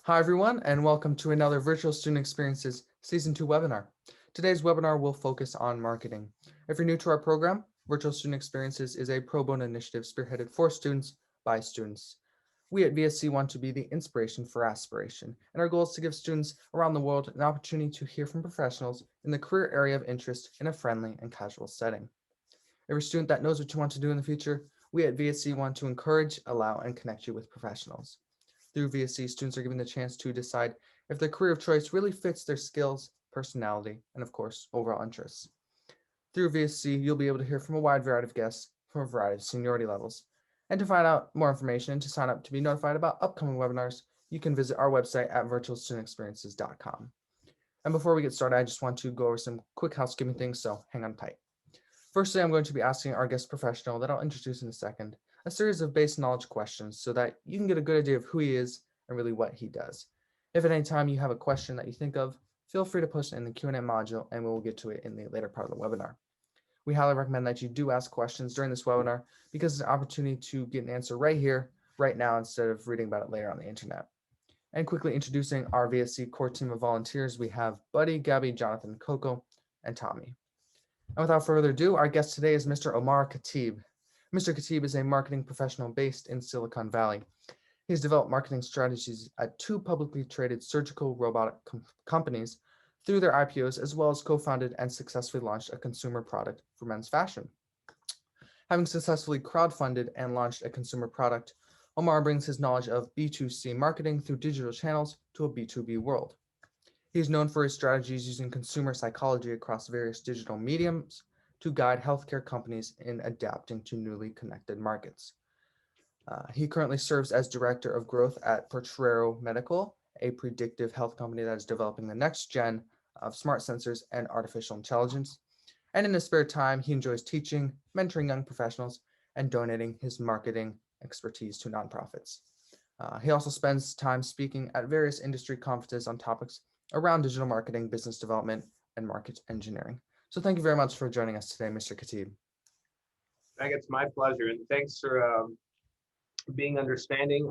Hi, everyone, and welcome to another Virtual Student Experiences Season 2 webinar. Today's webinar will focus on marketing. If you're new to our program, Virtual Student Experiences is a pro bono initiative spearheaded for students by students. We at VSC want to be the inspiration for aspiration, and our goal is to give students around the world an opportunity to hear from professionals in the career area of interest in a friendly and casual setting. Every student that knows what you want to do in the future, we at VSC want to encourage, allow, and connect you with professionals. Through VSC, students are given the chance to decide if their career of choice really fits their skills, personality, and of course, overall interests. Through VSC, you'll be able to hear from a wide variety of guests from a variety of seniority levels. And to find out more information and to sign up to be notified about upcoming webinars, you can visit our website at virtualstudentexperiences.com. And before we get started, I just want to go over some quick housekeeping things, so hang on tight. Firstly, I'm going to be asking our guest professional that I'll introduce in a second a series of base knowledge questions so that you can get a good idea of who he is and really what he does. If at any time you have a question that you think of, feel free to post it in the Q&A module and we will get to it in the later part of the webinar. We highly recommend that you do ask questions during this webinar because it's an opportunity to get an answer right here, right now, instead of reading about it later on the internet. And quickly introducing our VSC core team of volunteers, we have Buddy, Gabby, Jonathan, Coco, and Tommy. And without further ado, our guest today is Mr. Omar Khateeb. Mr. Khateeb is a marketing professional based in Silicon Valley. He has developed marketing strategies at two publicly traded surgical robotic companies through their IPOs, as well as co-founded and successfully launched a consumer product for men's fashion. Having successfully crowdfunded and launched a consumer product, Omar brings his knowledge of B2C marketing through digital channels to a B2B world. He is known for his strategies using consumer psychology across various digital mediums to guide healthcare companies in adapting to newly connected markets. He currently serves as Director of Growth at Potrero Medical, a predictive health company that is developing the next gen of smart sensors and artificial intelligence. And in his spare time, he enjoys teaching, mentoring young professionals, and donating his marketing expertise to nonprofits. He also spends time speaking at various industry conferences on topics around digital marketing, business development, and market engineering. So thank you very much for joining us today, Mr. Khateeb. Becket, it's my pleasure, and thanks for being understanding.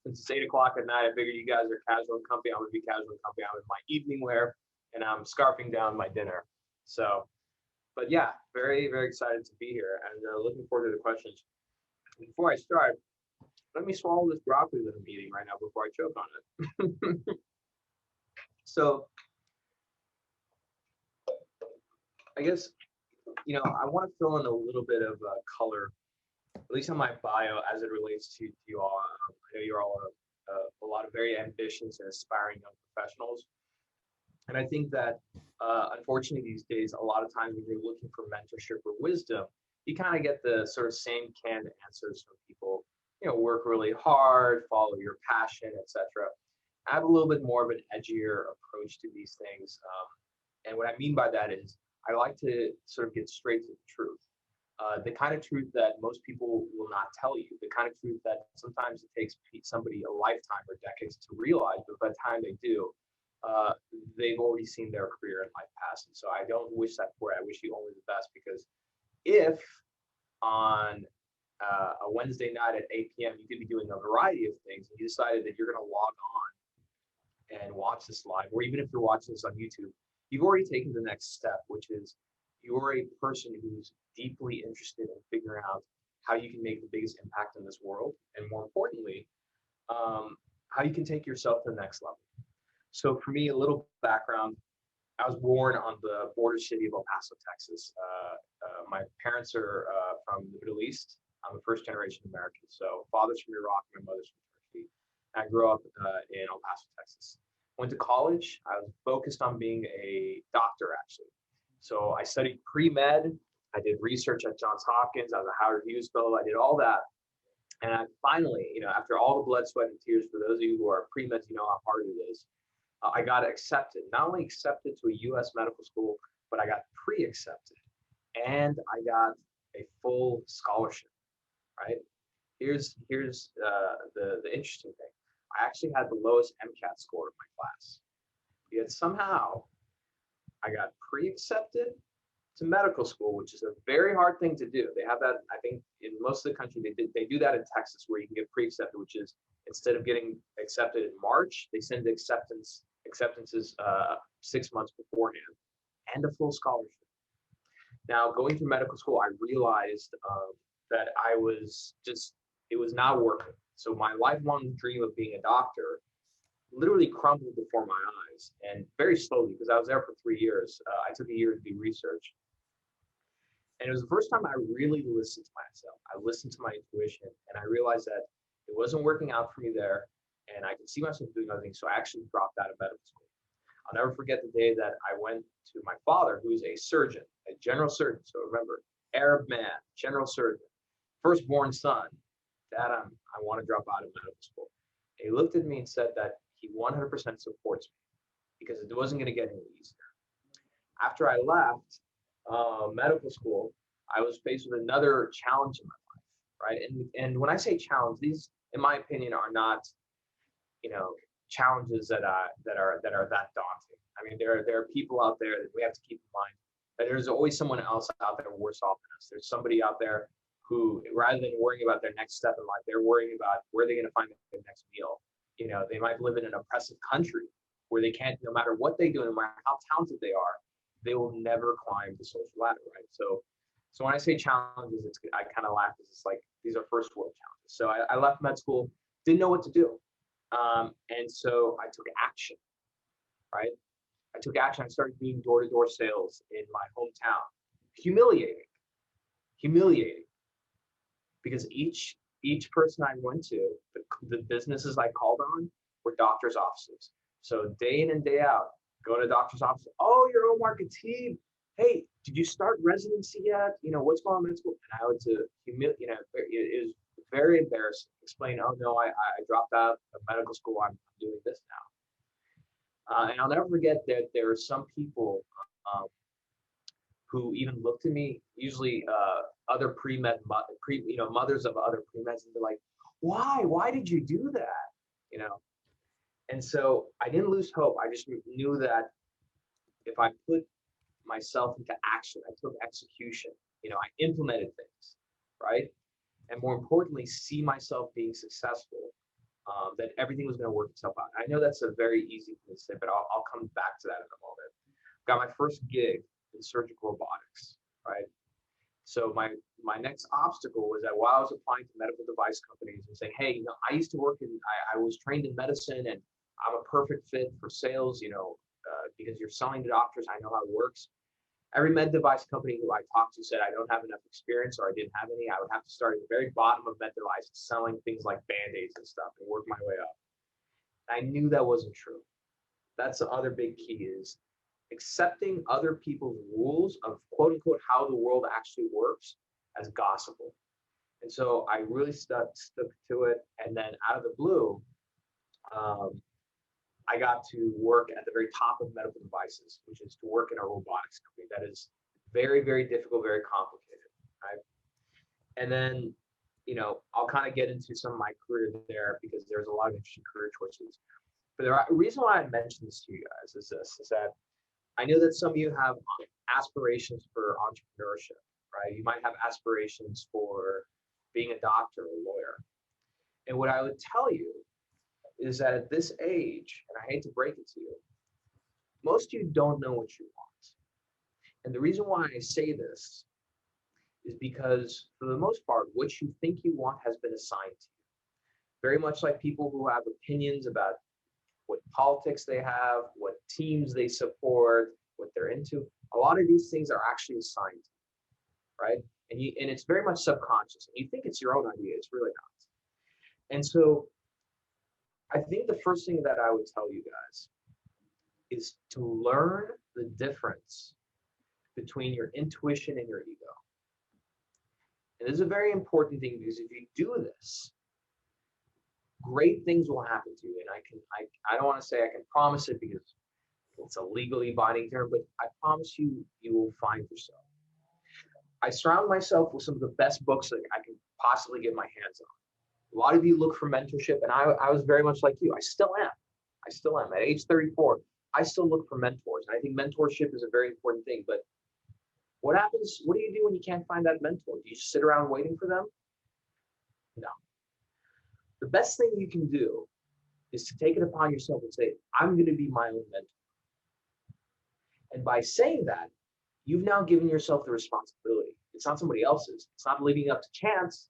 Since it's 8 o'clock at night, I figured you guys are casual and comfy. I'm gonna be casual and comfy. I'm in my evening wear, and I'm scarfing down my dinner. So, but yeah, very, very excited to be here, and looking forward to the questions. Before I start, let me swallow this broccoli that I'm eating right now before I choke on it. So, I guess, I want to fill in a little bit of color, at least on my bio, as it relates to you all. I know you're all a lot of very ambitious and aspiring young professionals. And I think that, unfortunately, these days, a lot of times when you're looking for mentorship or wisdom, you kind of get the sort of same canned answers from people, work really hard, follow your passion, etc. I have a little bit more of an edgier approach to these things. And what I mean by that is I like to sort of get straight to the truth. The kind of truth that most people will not tell you, the kind of truth that sometimes it takes somebody a lifetime or decades to realize, but by the time they do, they've already seen their career and life pass. And so I don't wish that for you. I wish you only the best, because if on a Wednesday night at 8 p.m. you could be doing a variety of things and you decided that you're going to log on and watch this live, or even if you're watching this on YouTube, you've already taken the next step, which is you're a person who's deeply interested in figuring out how you can make the biggest impact in this world, and more importantly, how you can take yourself to the next level. So for me, a little background: I was born on the border city of El Paso, Texas. My parents are from the Middle East. I'm a first-generation American. So father's from Iraq, my mother's from Turkey. I grew up in El Paso, Texas. Went to college. I was focused on being a doctor, actually. So I studied pre-med. I did research at Johns Hopkins. I was a Howard Hughes fellow. I did all that. And I finally, after all the blood, sweat, and tears, for those of you who are pre-meds, you know how hard it is. I got accepted, not only accepted to a U.S. medical school, but I got pre-accepted, and I got a full scholarship. Right? Here's the interesting thing. I actually had the lowest MCAT score in my class, yet somehow I got pre-accepted to medical school, which is a very hard thing to do. They have that, I think, in most of the country. They do that in Texas, where you can get pre-accepted, which is instead of getting accepted in March. They send acceptances 6 months beforehand, and a full scholarship. Now, going through medical school, I realized that it was not working. So my lifelong dream of being a doctor literally crumbled before my eyes, and very slowly, because I was there for 3 years. I took a year to do research. And it was the first time I really listened to myself. I listened to my intuition, and I realized that it wasn't working out for me there, and I could see myself doing other things. So I actually dropped out of medical school. I'll never forget the day that I went to my father, who's a surgeon, a general surgeon. So remember, Arab man, general surgeon, firstborn son. Dad, I want to drop out of medical school. And he looked at me and said that he 100% supports me because it wasn't going to get any easier. After I left medical school, I was faced with another challenge in my life, right? And when I say challenge, these, in my opinion, are not, challenges that are that daunting. I mean, there are people out there that we have to keep in mind that there's always someone else out there worse off than us. There's somebody out there who, rather than worrying about their next step in life, they're worrying about where they're going to find their next meal. They might live in an oppressive country where they can't, no matter what they do, no matter how talented they are, they will never climb the social ladder, right? So when I say challenges, I kind of laugh because it's like these are first world challenges. So I left med school, didn't know what to do, and so I took action, right? I took action. I started doing door-to-door sales in my hometown. Humiliating, because each person I went to, the businesses I called on were doctors' offices. So day in and day out, go to a doctor's office. Oh, you're Omar Khateeb. Hey, did you start residency yet? What's going on in med school? And I would it was very embarrassing. Explain, oh no, I dropped out of medical school. I'm doing this now. And I'll never forget that there are some people who even looked at me, usually other pre-med, mothers of other pre-meds, and they're like, why did you do that? And so I didn't lose hope. I just knew that if I put myself into action, I took execution, I implemented things, right? And more importantly, see myself being successful, that everything was going to work itself out. I know that's a very easy thing to say, but I'll come back to that in a moment. Got my first gig in surgical robotics, right? So my next obstacle was that while I was applying to medical device companies and saying, hey, I used to work I was trained in medicine and I'm a perfect fit for sales, because you're selling to doctors, I know how it works. Every med device company who I talked to said I don't have enough experience or I didn't have any. I would have to start at the very bottom of med device, selling things like Band-Aids and stuff and work my way up. I knew that wasn't true. That's the other big key, is accepting other people's rules of quote unquote how the world actually works as gospel. And so I really stuck to it. And then out of the blue, I got to work at the very top of medical devices, which is to work in a robotics company that is very, very difficult, very complicated, right? And then, I'll kind of get into some of my career there because there's a lot of interesting career choices. But the reason why I mentioned this to you guys is that I know that some of you have aspirations for entrepreneurship, right? You might have aspirations for being a doctor or a lawyer. And what I would tell you is that at this age, and I hate to break it to you, most of you don't know what you want. And the reason why I say this is because for the most part, what you think you want has been assigned to you. Very much like people who have opinions about what politics they have, what teams they support, what they're into. A lot of these things are actually assigned to you, right? And it's very much subconscious. And you think it's your own idea, it's really not. And so I think the first thing that I would tell you guys is to learn the difference between your intuition and your ego. And this is a very important thing because if you do this, great things will happen to you. And I don't want to say I can promise it because it's a legally binding term, but I promise you, you will find yourself. I surround myself with some of the best books that I can possibly get my hands on. A lot of you look for mentorship, and I was very much like you. I still am. At age 34, I still look for mentors. And I think mentorship is a very important thing. But what happens? What do you do when you can't find that mentor? Do you sit around waiting for them? No. The best thing you can do is to take it upon yourself and say, I'm going to be my own mentor. And by saying that, you've now given yourself the responsibility. It's not somebody else's. It's not leaving up to chance.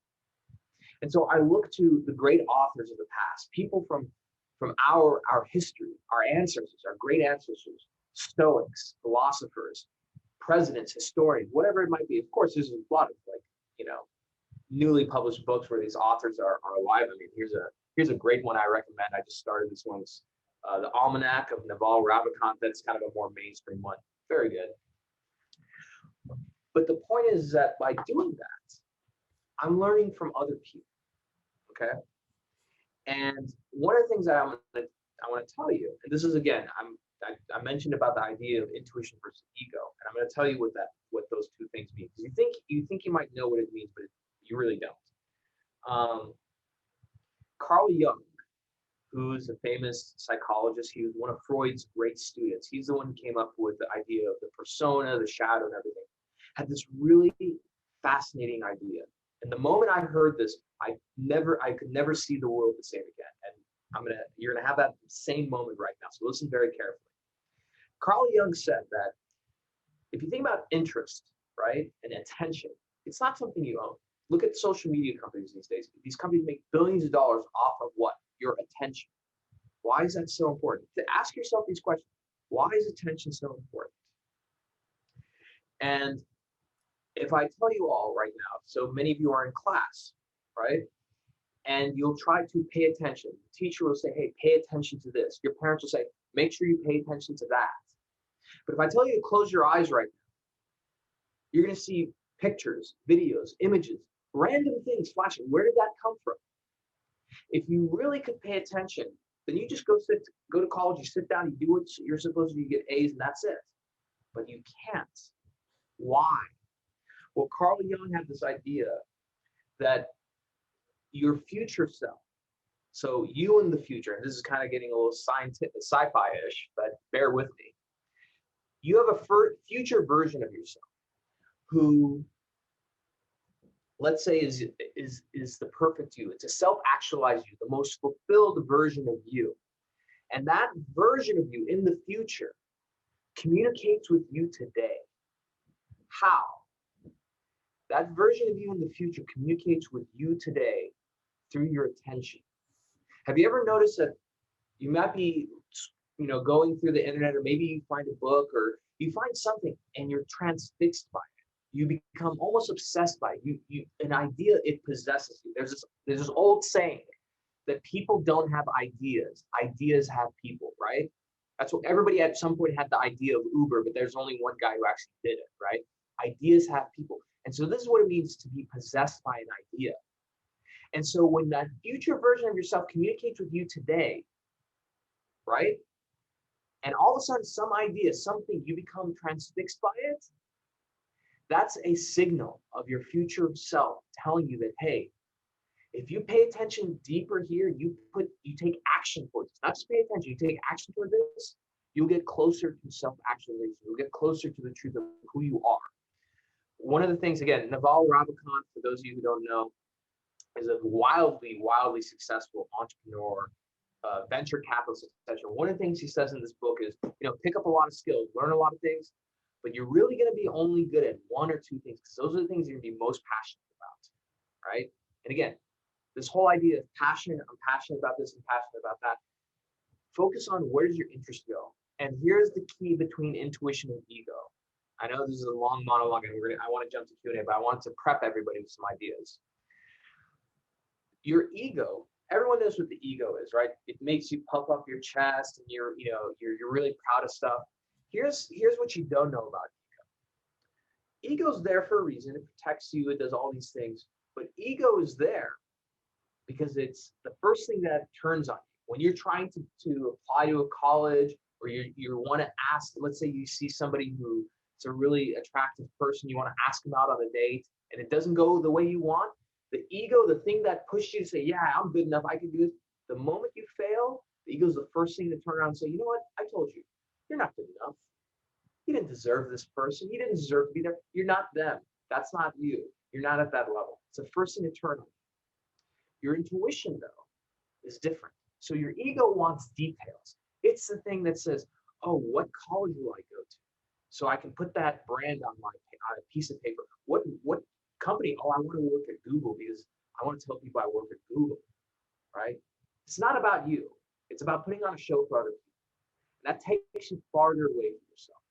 And so I look to the great authors of the past, people from our history, our ancestors, our great ancestors, Stoics, philosophers, presidents, historians, whatever it might be. Of course, there's a lot of newly published books where these authors are alive. I mean, here's a great one I recommend. I just started this one. It's the Almanac of Naval Ravikant. That's kind of a more mainstream one. Very good. But the point is that by doing that, I'm learning from other people. Okay. And one of the things that I want to tell you, and this is again, I mentioned about the idea of intuition versus ego, and I'm going to tell you what those two things mean. Because you think you might know what it means, but you really don't. Carl Jung, who's a famous psychologist, he was one of Freud's great students. He's the one who came up with the idea of the persona, the shadow, and everything. Had this really fascinating idea. And the moment I heard this, I could never see the world the same again. And you're gonna have that same moment right now. So listen very carefully. Carl Jung said that if you think about interest, right, and attention, it's not something you own. Look at social media companies these days. These companies make billions of dollars off of what? Your attention. Why is that so important? To ask yourself these questions. Why is attention so important? And if I tell you all right now, so many of you are in class, right? And you'll try to pay attention. The teacher will say, hey, pay attention to this. Your parents will say, make sure you pay attention to that. But if I tell you to close your eyes right now, you're going to see pictures, videos, images, random things flashing. Where did that come from? If you really could pay attention, then you just go to college, you sit down, you do what you're supposed to do, you get A's, and that's it. But you can't. Why? Well, Carl Jung had this idea that your future self, so you in the future, and this is kind of getting a little scientific, sci-fi-ish, but bear with me. You have a future version of yourself who, let's say, is the perfect you. It's a self-actualized you, the most fulfilled version of you. And that version of you in the future communicates with you today. How? That version of you in the future communicates with you today through your attention. Have you ever noticed that you might be, going through the internet, or maybe you find a book or you find something and you're transfixed by it. You become almost obsessed by it. An idea, it possesses you. There's this old saying that people don't have ideas. Ideas have people, right? That's what everybody at some point had the idea of Uber, but there's only one guy who actually did it, right? Ideas have people. And so this is what it means to be possessed by an idea. And so when that future version of yourself communicates with you today, right? And all of a sudden, some idea, something, you become transfixed by it, that's a signal of your future self telling you that, hey, if you pay attention deeper here, you take action towards this. Not just pay attention, you take action toward this, you'll get closer to self-actualization. You'll get closer to the truth of who you are. One of the things, again, Naval Ravikant, for those of you who don't know, is a wildly, wildly successful entrepreneur, venture capitalist, etc. One of the things he says in this book is, pick up a lot of skills, learn a lot of things, but you're really going to be only good at one or two things, because those are the things you're going to be most passionate about, right? And again, this whole idea of passion, I'm passionate about this, I'm passionate about that. Focus on where does your interest go. And here's the key between intuition and ego. I know this is a long monologue, and I want to jump to Q&A, but I want to prep everybody with some ideas. Your ego, everyone knows what the ego is, right? It makes you puff up your chest, and you're really proud of stuff. Here's what you don't know about ego. Ego's there for a reason. It protects you. It does all these things. But ego is there because it's the first thing that turns on you. When you're trying to apply to a college, or you want to ask, let's say you see somebody who is a really attractive person, you want to ask them out on a date, and it doesn't go the way you want, the ego, the thing that pushed you to say, yeah, I'm good enough, I can do this, the moment you fail, the ego is the first thing to turn around and say, you know what, I told you, you're not good enough. You didn't deserve this person. You didn't deserve to be there. You're not them. That's not you. You're not at that level. It's the first thing to turn on. Your intuition, though, is different. So your ego wants details. It's the thing that says, oh, what college will I go to? So I can put that brand on on a piece of paper. What company? Oh, I want to work at Google because I want to tell people I work at Google, right? It's not about you. It's about putting on a show for other people. That takes you farther away from yourself.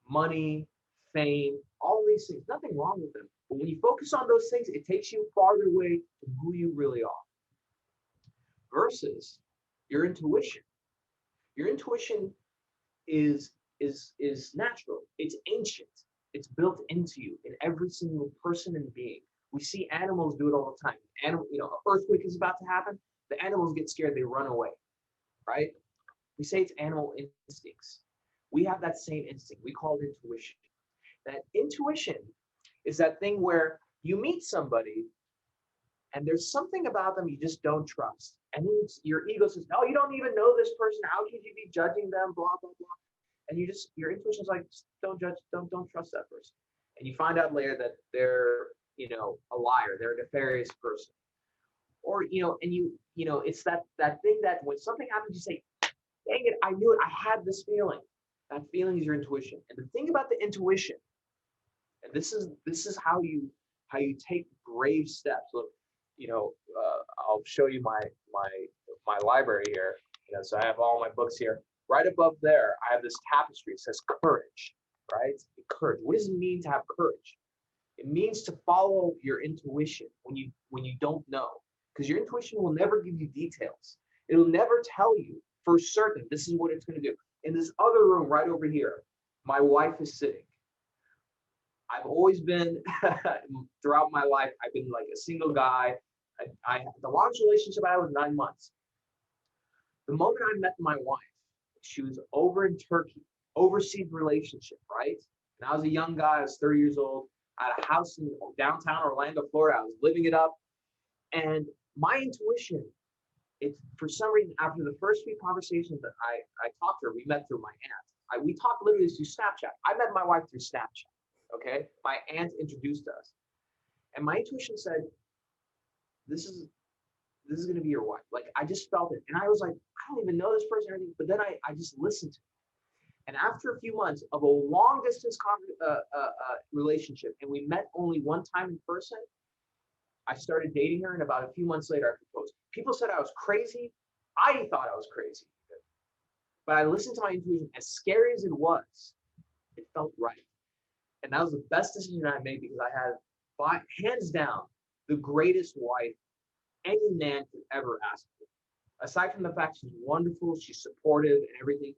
Money, fame, all these things, nothing wrong with them. But when you focus on those things, it takes you farther away from who you really are. Versus your intuition. Your intuition is natural. It's ancient. It's built into you in every single person and being. We see animals do it all the time. Animal, an earthquake is about to happen. The animals get scared. They run away, right? We say it's animal instincts. We have that same instinct. We call it intuition. That intuition is that thing where you meet somebody and there's something about them you just don't trust. And then your ego says, no, you don't even know this person. How could you be judging them? Blah, blah, blah. And your intuition is like, don't judge, don't trust that person. And you find out later that they're, a liar. They're a nefarious person. Or, it's that thing that when something happens, you say, dang it, I knew it. I had this feeling. That feeling is your intuition. And the thing about the intuition, and this is how you take brave steps. Look, I'll show you my library here. So I have all my books here. Right above there, I have this tapestry. It says courage, right? Courage. What does it mean to have courage? It means to follow your intuition when you don't know, because your intuition will never give you details. It'll never tell you for certain this is what it's going to do. In this other room right over here, my wife is sitting. I've always been, throughout my life, I've been like a single guy. The longest relationship I had was 9 months. The moment I met my wife, she was over in Turkey, overseas relationship, right? And I was a young guy, I was 30 years old. I had a house in downtown Orlando, Florida. I was living it up. And my intuition, for some reason, after the first few conversations that I talked to her, we met through my aunt. We talked literally through Snapchat. I met my wife through Snapchat. Okay, my aunt introduced us, and my intuition said, "This is going to be your wife." Like I just felt it, and I was like, "I don't even know this person or anything," but then I just listened to it. And after a few months of a long distance relationship, and we met only one time in person, I started dating her, and about a few months later, I proposed. People said I was crazy. I thought I was crazy, but I listened to my intuition. As scary as it was, it felt right. And that was the best decision I made because I had, hands down, the greatest wife any man could ever ask for. Aside from the fact she's wonderful, she's supportive and everything,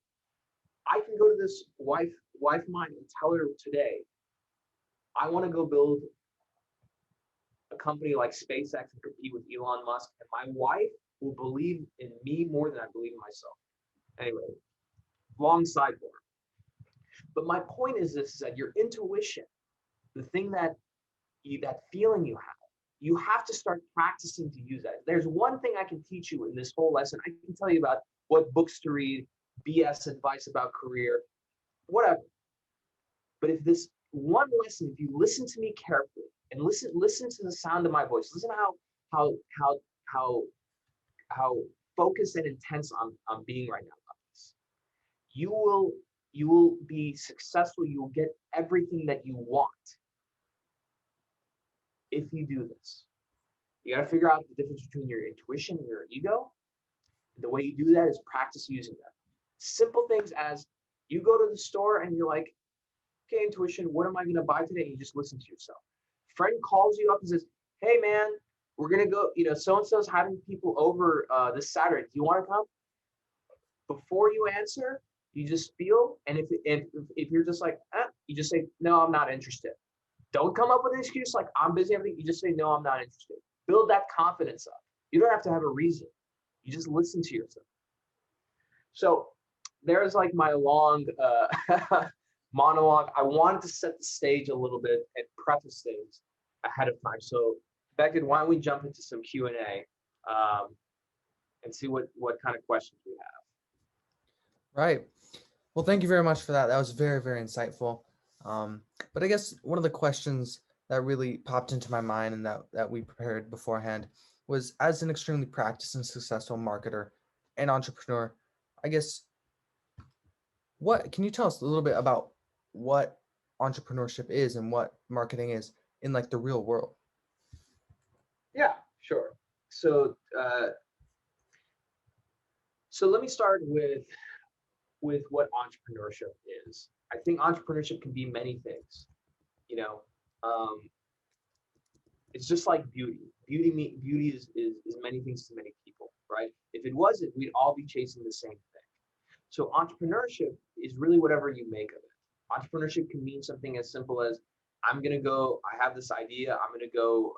I can go to this wife of mine and tell her today, I want to go build a company like SpaceX and compete with Elon Musk, and my wife will believe in me more than I believe in myself. Anyway, long sidebar. But my point is this, is that your intuition, the thing that feeling you have to start practicing to use that. There's one thing I can teach you in this whole lesson. I can tell you about what books to read, BS advice about career, whatever. But if this one lesson, if you listen to me carefully and listen to the sound of my voice, listen to how focused and intense I'm being right now about this, you will be successful. You will get everything that you want if you do this. You got to figure out the difference between your intuition and your ego. The way you do that is practice using that. Simple things as you go to the store and you're like, okay, intuition, what am I going to buy today? And you just listen to yourself. Friend calls you up and says, hey man, we're going to go, so-and-so's having people over this Saturday. Do you want to come? Before you answer, you just feel, and if you're just like, you just say, no, I'm not interested. Don't come up with an excuse like I'm busy, everything. You just say, no, I'm not interested. Build that confidence up. You don't have to have a reason. You just listen to yourself. So there's like my long monologue. I wanted to set the stage a little bit and preface things ahead of time. So Becket, why don't we jump into some Q&A and see what kind of questions we have. Right. Well, thank you very much for that. That was very, very insightful. But I guess one of the questions that really popped into my mind and that we prepared beforehand was, as an extremely practiced and successful marketer, an entrepreneur, I guess, what can you tell us a little bit about what entrepreneurship is and what marketing is in like the real world? Yeah, sure. So, so let me start with what entrepreneurship is. I think entrepreneurship can be many things. You know, um, it's just like beauty. Beauty is many things to many people, right? If it wasn't, we'd all be chasing the same thing. So entrepreneurship is really whatever you make of it. Entrepreneurship can mean something as simple as I'm gonna go. I have this idea. I'm gonna go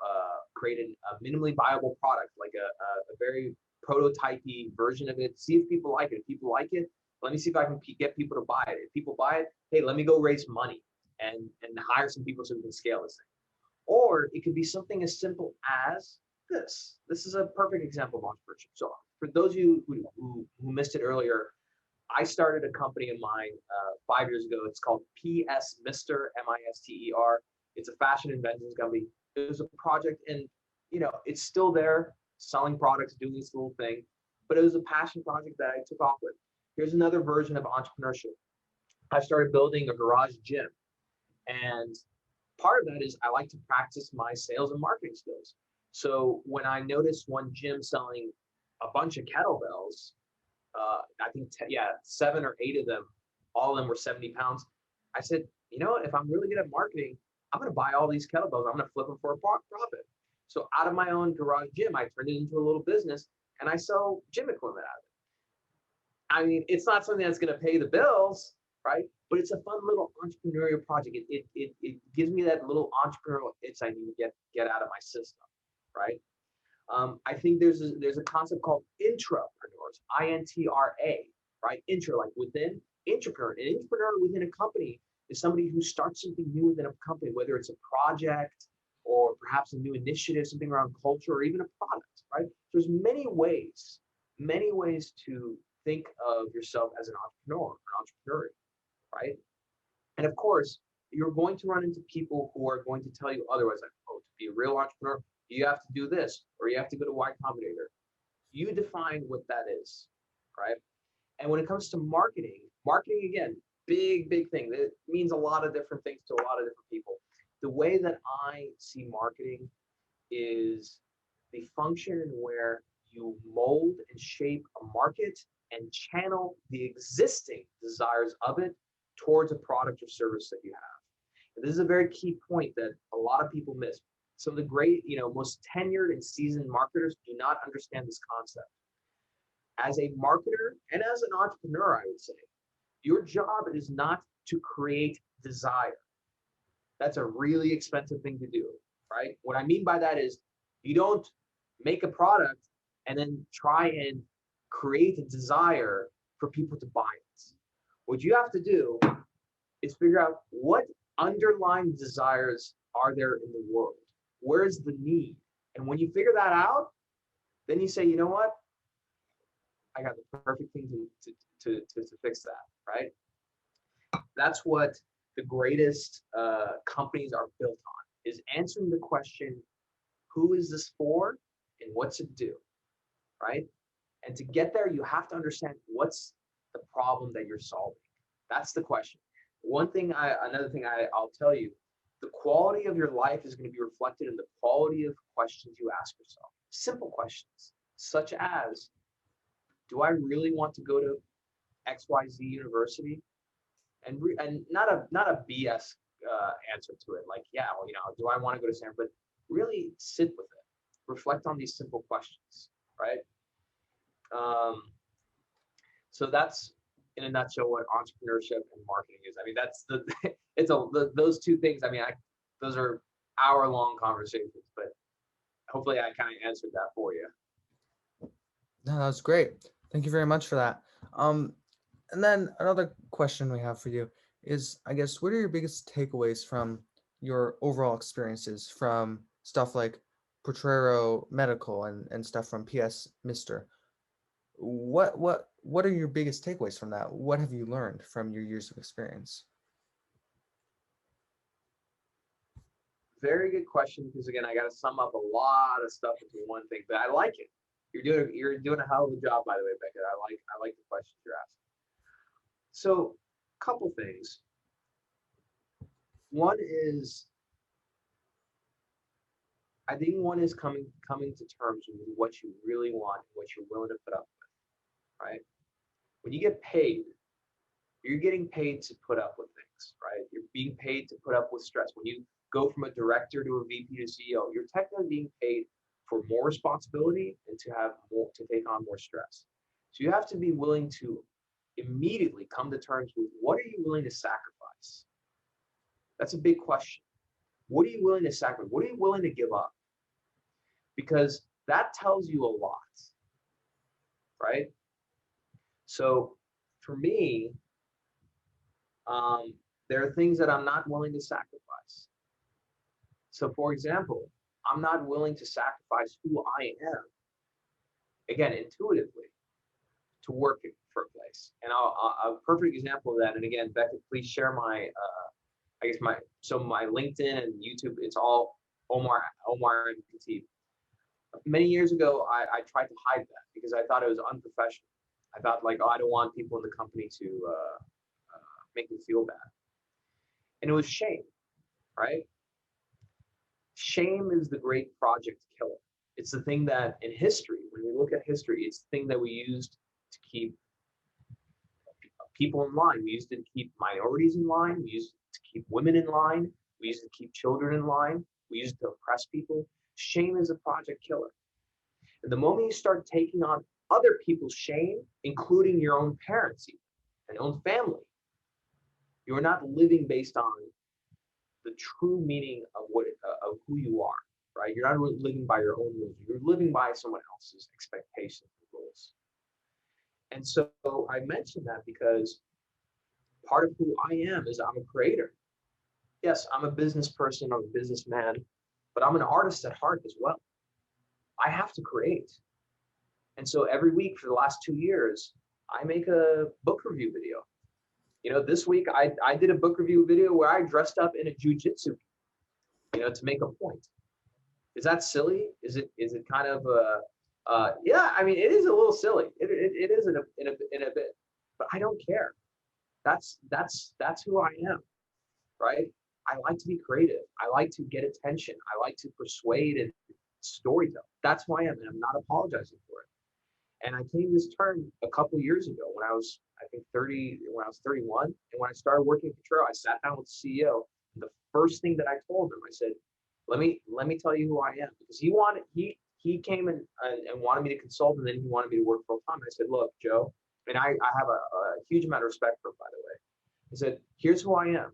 create a minimally viable product, like a very prototypey version of it. See if people like it. If people like it, let me see if I can get people to buy it. If people buy it, hey, let me go raise money and hire some people so we can scale this thing. Or it could be something as simple as this. This is a perfect example of entrepreneurship. So for those of you who missed it earlier, I started a company of mine 5 years ago. It's called PS Mister, Mister. It's a fashion inventions company. It was a project, and it's still there, selling products, doing this little thing. But it was a passion project that I took off with. Here's another version of entrepreneurship. I started building a garage gym, and part of that is I like to practice my sales and marketing skills. So when I noticed one gym selling a bunch of kettlebells, I think, yeah, 7 or 8 of them, all of them were 70 pounds. I said, you know what? If I'm really good at marketing, I'm going to buy all these kettlebells. I'm going to flip them for a profit. So out of my own garage gym, I turned it into a little business, and I sell gym equipment out of it. I mean, it's not something that's going to pay the bills, right? But it's a fun little entrepreneurial project. It gives me that little entrepreneurial itch I need to get out of my system, right? I think there's a concept called intrapreneurs, INTRA, right? Intra, like within, entrepreneur. An entrepreneur within a company is somebody who starts something new within a company, whether it's a project or perhaps a new initiative, something around culture, or even a product, right? There's many ways to think of yourself as an entrepreneur, an entrepreneur, right? And of course, you're going to run into people who are going to tell you otherwise, like, oh, to be a real entrepreneur, you have to do this, or you have to go to Y Combinator. You define what that is, right? And when it comes to marketing again, big thing. It means a lot of different things to a lot of different people. The way that I see marketing is the function in where you mold and shape a market and channel the existing desires of it towards a product or service that you have. And this is a very key point that a lot of people miss. Some of the great, most tenured and seasoned marketers do not understand this concept. As a marketer and as an entrepreneur, I would say, your job is not to create desire. That's a really expensive thing to do, right? What I mean by that is you don't make a product and then try and create a desire for people to buy it. What you have to do is figure out what underlying desires are there in the world. Where's the need? And when you figure that out, then you say, you know what? I got the perfect thing to fix that, right? That's what the greatest companies are built on, is answering the question, who is this for and what's it do, right? And to get there, you have to understand what's the problem that you're solving. That's the question. Another thing I'll tell you, the quality of your life is going to be reflected in the quality of questions you ask yourself. Simple questions, such as, do I really want to go to XYZ University? And not a BS answer to it. Like, yeah, well, do I want to go to Stanford? But really sit with it, reflect on these simple questions, right? So that's in a nutshell what entrepreneurship and marketing is. I mean, that's those two things. I mean, those are hour-long conversations, but hopefully I kind of answered that for you. No, that was great. Thank you very much for that. And then another question we have for you is, I guess, what are your biggest takeaways from your overall experiences from stuff like Potrero Medical and stuff from PS Mister? What are your biggest takeaways from that? What have you learned from your years of experience? Very good question, because again, I got to sum up a lot of stuff into one thing, but I like it. You're doing a hell of a job, by the way, Becket. I like the questions you're asking. So, couple things. One is, I think one is coming to terms with what you really want, what you're willing to put up with, right? When you get paid, you're getting paid to put up with things, right? You're being paid to put up with stress. When you go from a director to a VP to CEO, you're technically being paid for more responsibility and to take on more stress. So you have to be willing to immediately come to terms with, what are you willing to sacrifice? That's a big question. What are you willing to sacrifice? What are you willing to give up? Because that tells you a lot, right? So for me, there are things that I'm not willing to sacrifice. So for example, I'm not willing to sacrifice who I am, again, intuitively, to work for a place. And a perfect example of that, and again, Becket, please share my, my LinkedIn and YouTube, it's all Omar Khateeb. Many years ago, I tried to hide that because I thought it was unprofessional. I thought like, oh, I don't want people in the company to make me feel bad. And it was shame, right? Shame is the great project killer. It's the thing that in history, when we look at history, it's the thing that we used to keep people in line. We used it to keep minorities in line. We used it to keep women in line. We used it to keep children in line. We used it to oppress people. Shame is a project killer. And the moment you start taking on other people's shame, including your own parents and own family, you are not living based on the true meaning of of who you are, right? You're not living by your own rules. You're living by someone else's expectations and rules. And so I mentioned that because part of who I am is I'm a creator. Yes, I'm a business person, I'm a businessman, but I'm an artist at heart as well. I have to create. And so every week for the last 2 years, I make a book review video. You know, this week I did a book review video where I dressed up in a jujitsu, to make a point. Is that silly? Is it kind of yeah, I mean, it is a little silly. It is in a bit, but I don't care. That's who I am, right? I like to be creative. I like to get attention. I like to persuade and storytell. That's who I am, and I'm not apologizing for it. And I came to this term a couple years ago when I was, I think, 30, when I was 31. And when I started working for Truro, I sat down with the CEO. And the first thing that I told him, I said, let me tell you who I am. Because he came and wanted me to consult, and then he wanted me to work full time. I said, look, Joe, and I have a huge amount of respect for him, by the way. I said, here's who I am.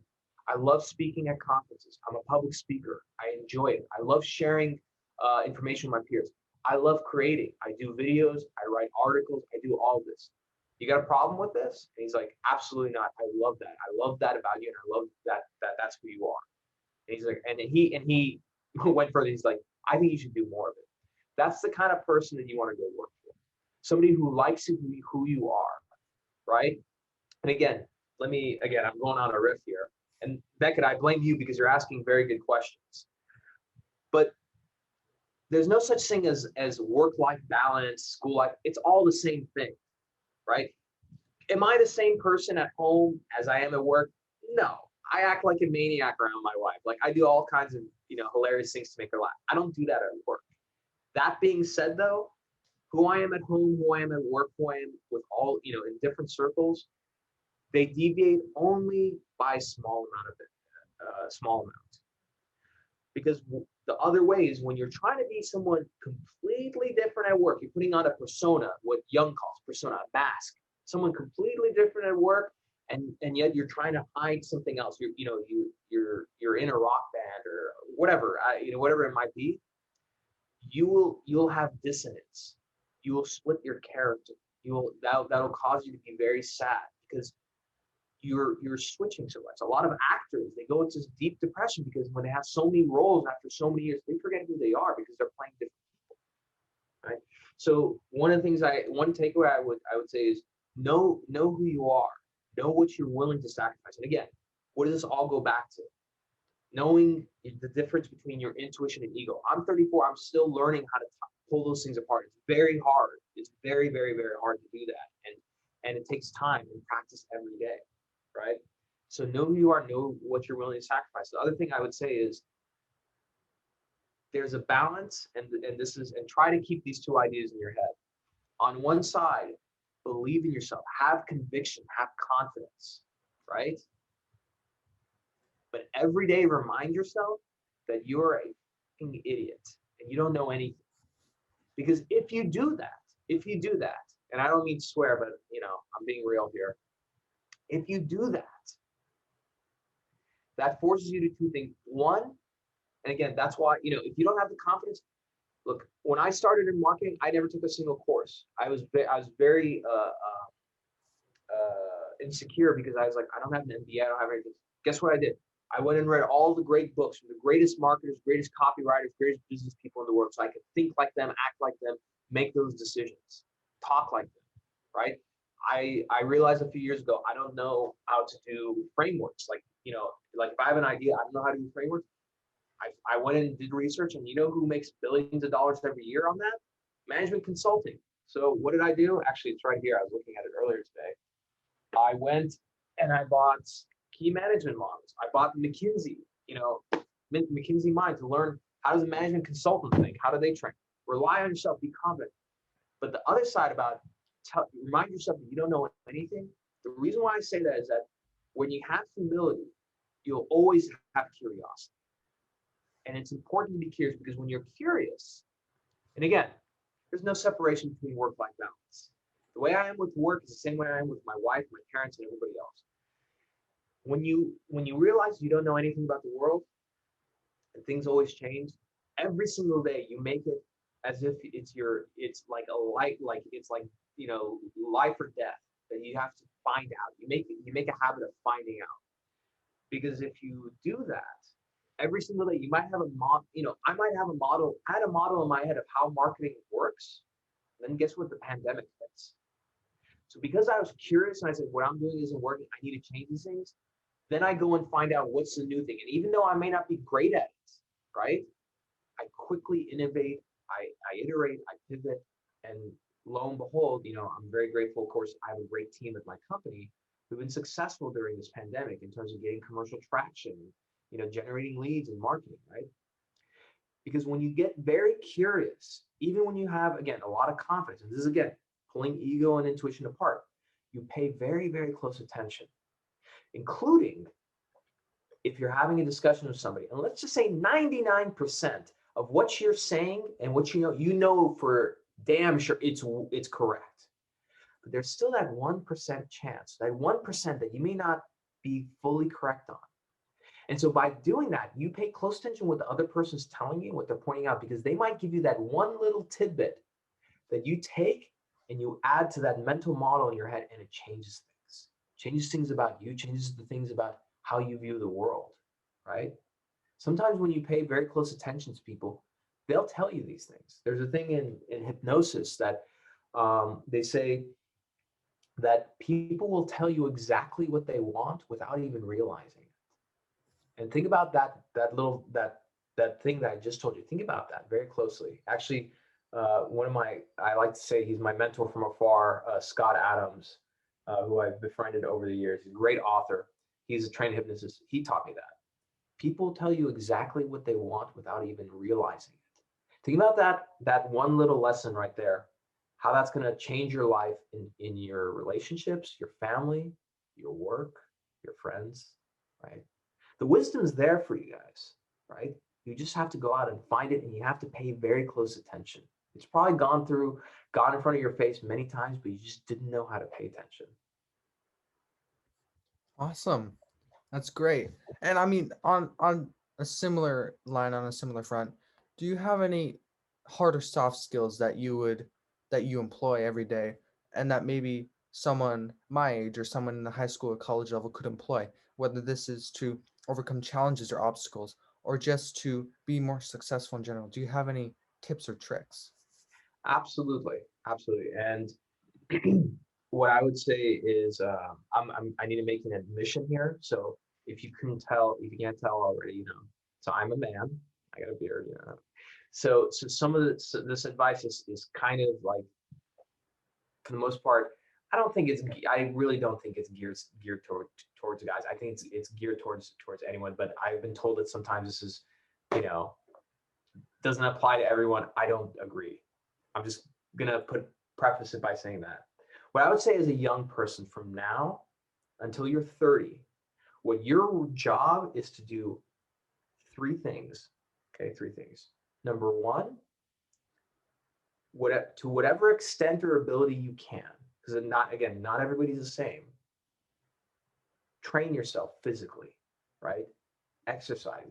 I love speaking at conferences. I'm a public speaker. I enjoy it. I love sharing information with my peers. I love creating. I do videos. I write articles. I do all this. You got a problem with this? And he's like, absolutely not. I love that. I love that about you, and I love that's who you are. And he's like, and he went further. He's like, I think you should do more of it. That's the kind of person that you want to go work for. Somebody who likes to be who you are, right? And again, I'm going on a riff here. And Becket, I blame you because you're asking very good questions. But there's no such thing as work-life balance, school life. It's all the same thing, right? Am I the same person at home as I am at work? No. I act like a maniac around my wife. Like, I do all kinds of, hilarious things to make her laugh. I don't do that at work. That being said, though, who I am at home, who I am at work, who I am with all, in different circles, they deviate only by a small amount. Because the other way is when you're trying to be someone completely different at work, you're putting on a persona, what Young calls persona, a mask, someone completely different at work, and yet you're trying to hide something else. You're in a rock band or whatever, whatever it might be. You'll have dissonance. You will split your character. That'll cause you to be very sad because you're switching so much. A lot of actors, they go into this deep depression because when they have so many roles after so many years, they forget who they are because they're playing different people, right? So one takeaway I would say is know who you are, know what you're willing to sacrifice. And again, what does this all go back to? Knowing the difference between your intuition and ego. I'm 34. I'm still learning how to pull those things apart. It's very hard. It's very, very, very hard to do that. And it takes time and practice every day, right? So know who you are, know what you're willing to sacrifice. The other thing I would say is there's a balance, and try to keep these two ideas in your head. On one side, believe in yourself, have conviction, have confidence, right? But every day remind yourself that you're a fucking idiot and you don't know anything. Because if you do that, and I don't mean to swear, but I'm being real here. If you do that, that forces you to two things. One, and again, that's why, if you don't have the confidence, look, when I started in marketing, I never took a single course. I was very insecure because I was like, I don't have an MBA, I don't have anything. Guess what I did? I went and read all the great books from the greatest marketers, greatest copywriters, greatest business people in the world, so I could think like them, act like them, make those decisions, talk like them, right? I realized a few years ago, I don't know how to do frameworks. Like if I have an idea, I don't know how to do frameworks. I went and did research, and you know who makes billions of dollars every year on that? Management consulting. So what did I do? Actually, it's right here. I was looking at it earlier today. I went and I bought key management models. I bought McKinsey, McKinsey Mind to learn how does a management consultant think? How do they train? Rely on yourself, be confident. But the other side about remind yourself that you don't know anything. The reason why I say that is that when you have humility, you'll always have curiosity. And it's important to be curious because when you're curious, and again, there's no separation between work-life balance. The way I am with work is the same way I am with my wife, my parents, and everybody else. When you realize you don't know anything about the world and things always change, every single day you make it as if it's like a light, like it's like life or death that you have to find out. You make a habit of finding out. Because if you do that, every single day you might have a model, I might have a model, I had a model in my head of how marketing works. Then guess what? The pandemic hits. So because I was curious and I said, what I'm doing isn't working, I need to change these things. Then I go and find out what's the new thing. And even though I may not be great at it, right? I quickly innovate, I iterate, I pivot, and lo and behold, I'm very grateful. Of course, I have a great team at my company who've been successful during this pandemic in terms of getting commercial traction, generating leads and marketing, right? Because when you get very curious, even when you have, again, a lot of confidence, and this is, again, pulling ego and intuition apart, you pay very, very close attention, including if you're having a discussion with somebody, and let's just say 99% of what you're saying and what you know for damn sure it's correct. But there's still that 1% chance, that 1% that you may not be fully correct on. And so by doing that, you pay close attention to what the other person's telling you, what they're pointing out, because they might give you that one little tidbit that you take and you add to that mental model in your head, and it changes things. Changes things about you, changes the things about how you view the world, right? Sometimes when you pay very close attention to people, they'll tell you these things. There's a thing in hypnosis that they say that people will tell you exactly what they want without even realizing it. And think about that thing that I just told you. Think about that very closely. Actually, I like to say he's my mentor from afar, Scott Adams, who I've befriended over the years. He's a great author. He's a trained hypnotist. He taught me that. People tell you exactly what they want without even realizing it. Think about that one little lesson right there, how that's going to change your life in your relationships, your family, your work, your friends, right? The wisdom is there for you guys, right? You just have to go out and find it, and you have to pay very close attention. It's probably gone in front of your face many times, but you just didn't know how to pay attention. Awesome. That's great. And I mean, on a similar line, on a similar front, do you have any hard or soft skills that you employ every day, and that maybe someone my age or someone in the high school or college level could employ, whether this is to overcome challenges or obstacles, or just to be more successful in general? Do you have any tips or tricks? Absolutely, absolutely. And what I would say is, I need to make an admission here. So if you can't tell already, so I'm a man. I got a beard, So some of this advice is kind of like, for the most part, I really don't think it's geared towards guys. I think it's geared towards anyone. But I've been told that sometimes this is, you know, doesn't apply to everyone. I don't agree. I'm just gonna preface it by saying that. What I would say as a young person, from now until you're 30, what your job is to do three things. Okay, three things. Number one, to whatever extent or ability you can, because not everybody's the same. Train yourself physically, right? Exercise,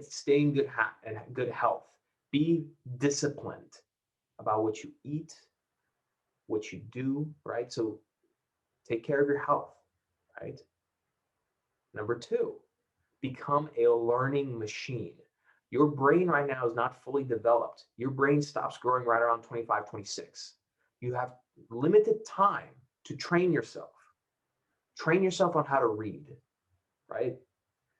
stay in good health. Be disciplined about what you eat, what you do, right? So take care of your health, right? Number two, become a learning machine. Your brain right now is not fully developed. Your brain stops growing right around 25, 26. You have limited time to train yourself. Train yourself on how to read, right?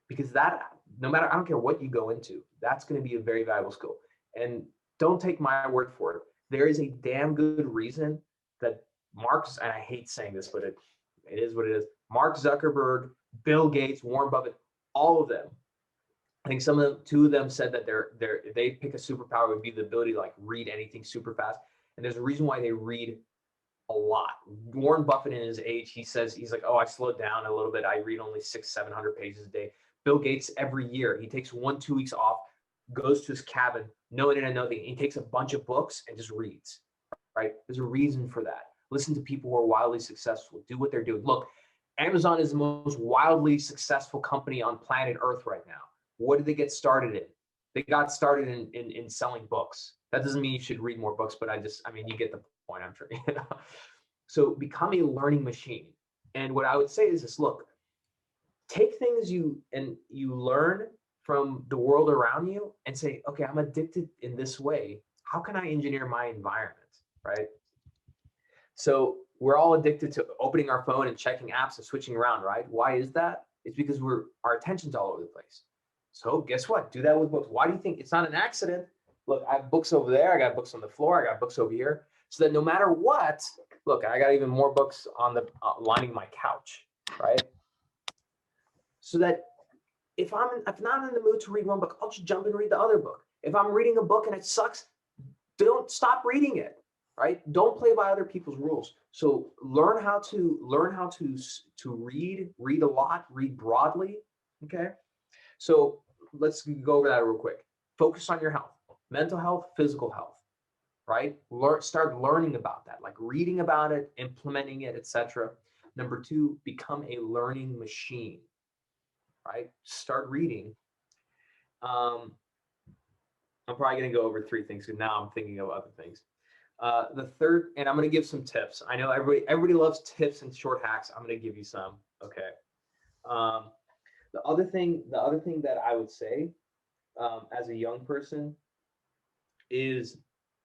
Because that, no matter, I don't care what you go into, that's going to be a very valuable skill. And don't take my word for it. There is a damn good reason that and I hate saying this, but it is what it is. Mark Zuckerberg, Bill Gates, Warren Buffett, all of them. I think two of them said that they pick a superpower would be the ability to like read anything super fast. And there's a reason why they read a lot. Warren Buffett in his age, he's like, oh, I slowed down a little bit. I read only 600-700 pages a day. Bill Gates, every year, he takes 1-2 weeks off, goes to his cabin, no internet, nothing. He takes a bunch of books and just reads, right? There's a reason for that. Listen to people who are wildly successful. Do what they're doing. Look, Amazon is the most wildly successful company on planet Earth right now. What did they get started in? They got started in selling books. That doesn't mean you should read more books, but you get the point, I'm sure. So become a learning machine. And what I would say is this, look, take things you learn from the world around you and say, okay, I'm addicted in this way. How can I engineer my environment, right? So we're all addicted to opening our phone and checking apps and switching around, right? Why is that? It's because our attention's all over the place. So guess what? Do that with books. Why do you think it's not an accident? Look, I have books over there. I got books on the floor. I got books over here. So that no matter what, look, I got even more books on the lining my couch, right? So that if I'm not in the mood to read one book, I'll just jump and read the other book. If I'm reading a book and it sucks, don't stop reading it, right? Don't play by other people's rules. So learn how to read a lot, read broadly, okay? So let's go over that real quick. Focus on your health, mental health, physical health, right? Start learning about that, like reading about it, implementing it, etc. Number two, become a learning machine, right? Start reading. I'm probably going to go over three things because now I'm thinking of other things. The third, and I'm going to give some tips. I know everybody loves tips and short hacks. I'm going to give you some. Okay. The other thing that I would say as a young person is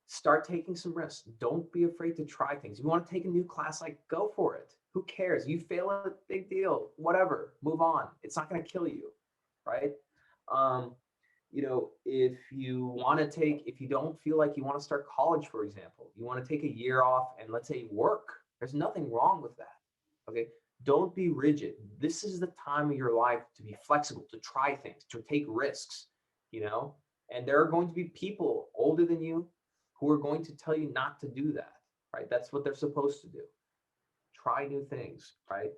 start taking some risks. Don't be afraid to try things. You want to take a new class, like go for it. Who cares? You fail it, big deal. Whatever. Move on. It's not going to kill you, right? If you don't feel like you want to start college, for example, you want to take a year off and let's say work, there's nothing wrong with that. Okay. Don't be rigid. This is the time of your life to be flexible, to try things, to take risks, and there are going to be people older than you who are going to tell you not to do that, right? That's what they're supposed to do. Try new things, right?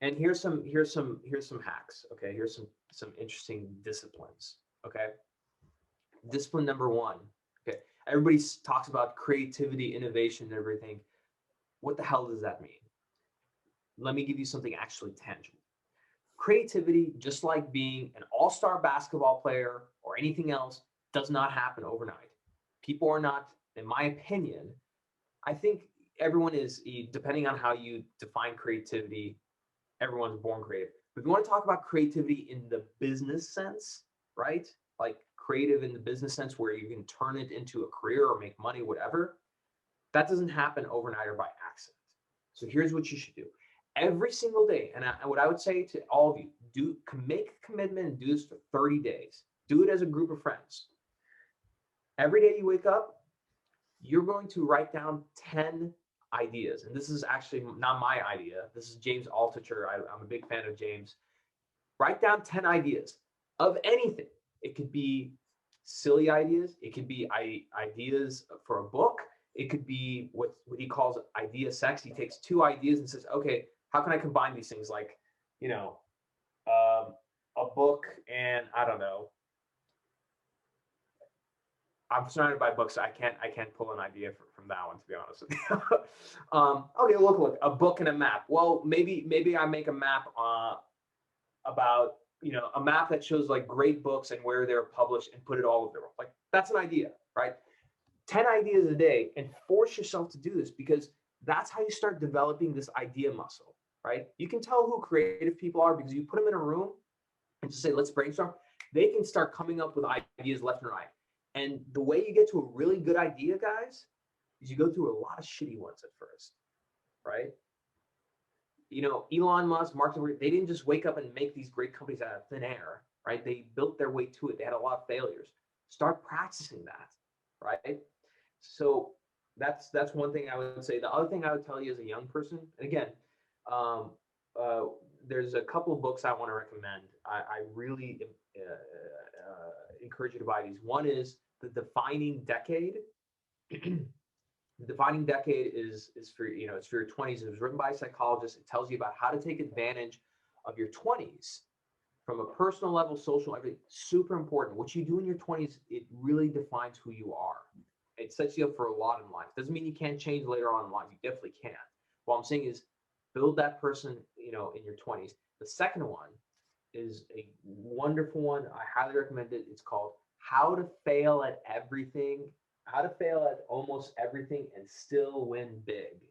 And here's some hacks. Okay, here's some interesting disciplines. Okay, discipline number one. Okay, everybody talks about creativity, innovation, and everything. What the hell does that mean? Let me give you something actually tangible. Creativity, just like being an all-star basketball player or anything else, does not happen overnight. People are not, in my opinion, I think everyone is, depending on how you define creativity, everyone's born creative. But if you want to talk about creativity in the business sense, right? Like creative in the business sense where you can turn it into a career or make money, whatever, that doesn't happen overnight or by accident. So here's what you should do. Every single day, and what I would say to all of you, make a commitment and do this for 30 days. Do it as a group of friends. Every day you wake up, you're going to write down 10 ideas. And this is actually not my idea. This is James Altucher. I'm a big fan of James. Write down 10 ideas of anything. It could be silly ideas. It could be ideas for a book. It could be what he calls idea sex. He takes two ideas and says, okay, how can I combine these things? Like, you know, a book and I don't know. I'm surrounded by books. So I can't pull an idea from that one, to be honest with you. Okay, look, a book and a map. Well, maybe I make a map about, a map that shows like great books and where they're published and put it all over the world. Like that's an idea, right? 10 ideas a day, and force yourself to do this, because that's how you start developing this idea muscle, right? You can tell who creative people are because you put them in a room and just say, let's brainstorm. They can start coming up with ideas left and right. And the way you get to a really good idea, guys, is you go through a lot of shitty ones at first, right? Elon Musk, Mark Zuckerberg, they didn't just wake up and make these great companies out of thin air, right? They built their way to it. They had a lot of failures. Start practicing that, right? So that's one thing I would say. The other thing I would tell you as a young person, and again, um, there's a couple of books I want to recommend. I really encourage you to buy these. One is The Defining Decade. The Defining Decade is for, it's for your 20s. It was written by a psychologist. It tells you about how to take advantage of your 20s from a personal level, social, everything. Super important. What you do in your 20s, it really defines who you are. It sets you up for a lot in life. Doesn't mean you can't change later on in life. You definitely can. What I'm saying is build that person, in your 20s. The second one is a wonderful one. I highly recommend it. It's called How to Fail at Everything, How to Fail at Almost Everything and Still Win Big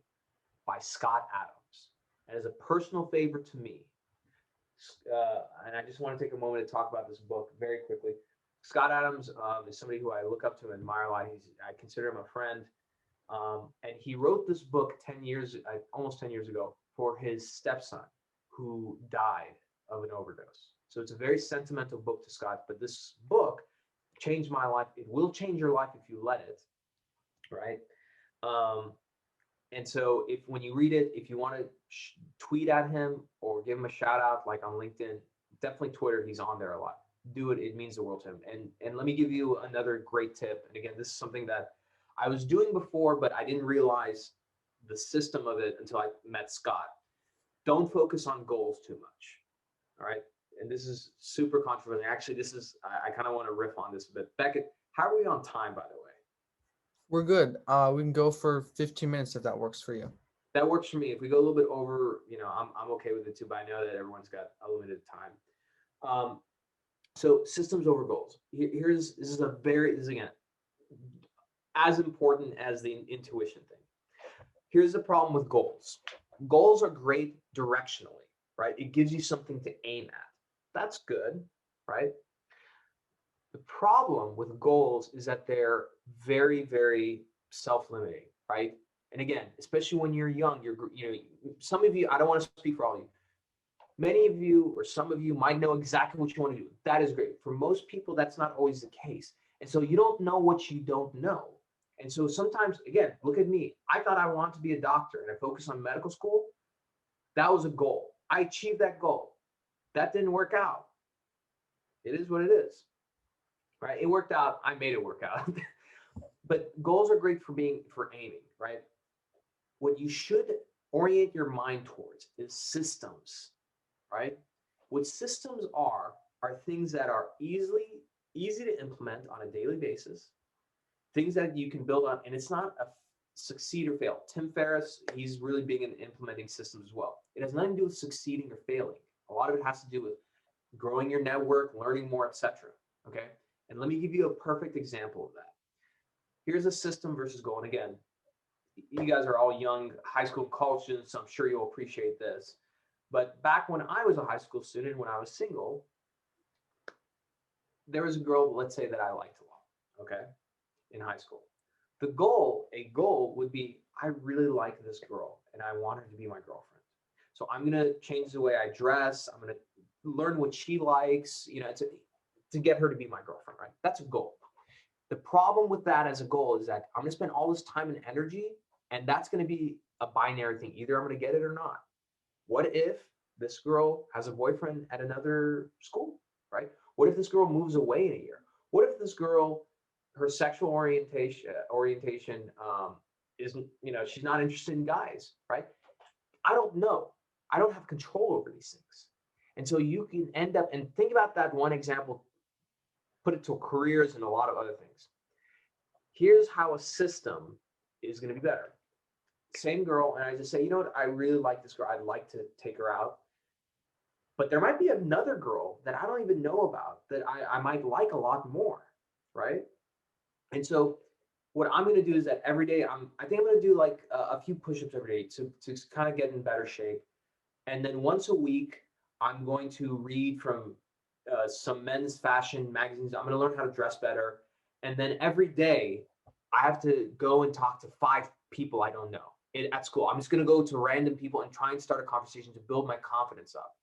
by Scott Adams. And as a personal favorite to me, and I just want to take a moment to talk about this book very quickly. Scott Adams is somebody who I look up to and admire a lot. I consider him a friend. And he wrote this book almost 10 years ago for his stepson who died of an overdose. So it's a very sentimental book to Scott, but this book changed my life. It will change your life if you let it, right? And so when you read it, if you want to tweet at him or give him a shout out, like on LinkedIn, definitely Twitter, he's on there a lot. Do it. It means the world to him. And let me give you another great tip. And again, this is something that I was doing before, but I didn't realize the system of it until I met Scott. Don't focus on goals too much. All right. And this is super controversial. Actually, I kind of want to riff on this a bit. Becket, how are we on time, by the way? We're good. We can go for 15 minutes if that works for you. That works for me. If we go a little bit over, I'm okay with it too, but I know that everyone's got a limited time. So systems over goals. This is again, as important as the intuition thing. Here's the problem with goals. Goals are great directionally, right? It gives you something to aim at. That's good, right? The problem with goals is that they're very, very self-limiting, right? And again, especially when you're young, some of you, I don't want to speak for all of you. Many of you or some of you might know exactly what you want to do. That is great. For most people, that's not always the case. And so you don't know what you don't know. And so sometimes, again, look at me. I thought I wanted to be a doctor and I focused on medical school. That was a goal. I achieved that goal. That didn't work out. It is what it is, right? It worked out. I made it work out. But goals are great for aiming, right? What you should orient your mind towards is systems, right? What systems are things that are easy to implement on a daily basis, things that you can build on, and it's not a succeed or fail. Tim Ferriss, he's really big in implementing systems as well. It has nothing to do with succeeding or failing. A lot of it has to do with growing your network, learning more, etc. Okay, and let me give you a perfect example of that. Here's a system versus goal. And again, you guys are all young high school college students, so I'm sure you'll appreciate this. But back when I was a high school student, when I was single, there was a girl, let's say, that I liked a lot, okay, in high school. A goal would be, I really like this girl and I want her to be my girlfriend. So I'm going to change the way I dress. I'm going to learn what she likes, to get her to be my girlfriend, right? That's a goal. The problem with that as a goal is that I'm going to spend all this time and energy, and that's going to be a binary thing. Either I'm going to get it or not. What if this girl has a boyfriend at another school, right? What if this girl moves away in a year? What if this girl, her sexual orientation isn't, she's not interested in guys, right? I don't know. I don't have control over these things. And so you can end up, and think about that one example, put it to careers and a lot of other things. Here's how a system is going to be better. Same girl, and I just say, you know what, I really like this girl. I'd like to take her out. But there might be another girl that I don't even know about that I might like a lot more, right? And so what I'm going to do is that every day, I think I'm going to do like a few push-ups every day to kind of get in better shape. And then once a week, I'm going to read from some men's fashion magazines. I'm going to learn how to dress better. And then every day, I have to go and talk to 5 people I don't know at school. I'm just going to go to random people and try and start a conversation to build my confidence up.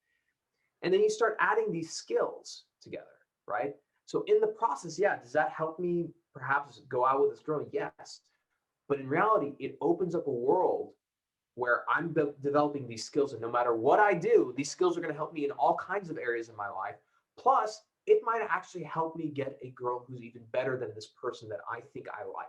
And then you start adding these skills together, right? So in the process, yeah, does that help me perhaps go out with this girl? Yes. But in reality, it opens up a world where I'm developing these skills. And no matter what I do, these skills are going to help me in all kinds of areas in my life. Plus, it might actually help me get a girl who's even better than this person that I think I like.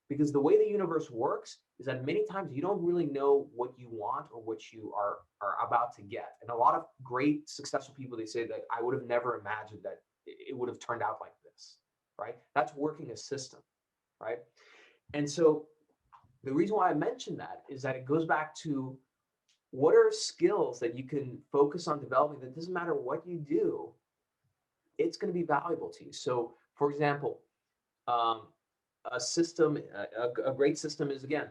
Because the way the universe works is that many times you don't really know what you want or what you are about to get. And a lot of great successful people, they say that I would have never imagined that it would have turned out like this, right? That's working a system, right? And so the reason why I mentioned that is that it goes back to what are skills that you can focus on developing that doesn't matter what you do, it's going to be valuable to you. So, for example, um, a system, a great system is, again,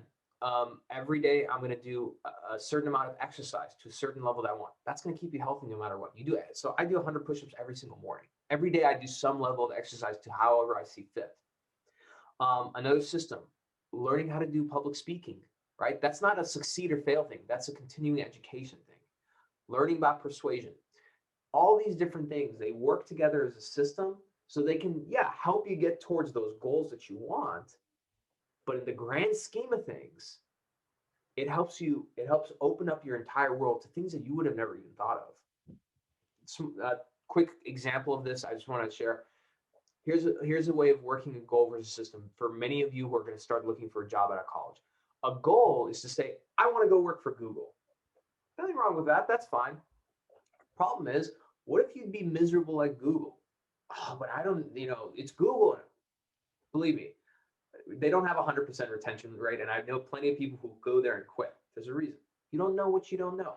every day I'm going to do a certain amount of exercise to a certain level that I want. That's going to keep you healthy no matter what you do. So I do 100 push-ups every single morning. Every day I do some level of exercise to however I see fit. Another system, learning how to do public speaking, right? That's not a succeed or fail thing. That's a continuing education thing. Learning about persuasion. All these different things, they work together as a system so they can, yeah, help you get towards those goals that you want. But in the grand scheme of things, it helps open up your entire world to things that you would have never even thought of. Some quick example of this I just want to share. Here's a way of working a goal versus system for many of you who are going to start looking for a job out of college. A goal is to say, I want to go work for Google. Nothing wrong with that. That's fine. Problem is, what if you'd be miserable at Google? Oh, but I don't, it's Google. Believe me, they don't have 100% retention rate. And I know plenty of people who go there and quit. There's a reason. You don't know what you don't know.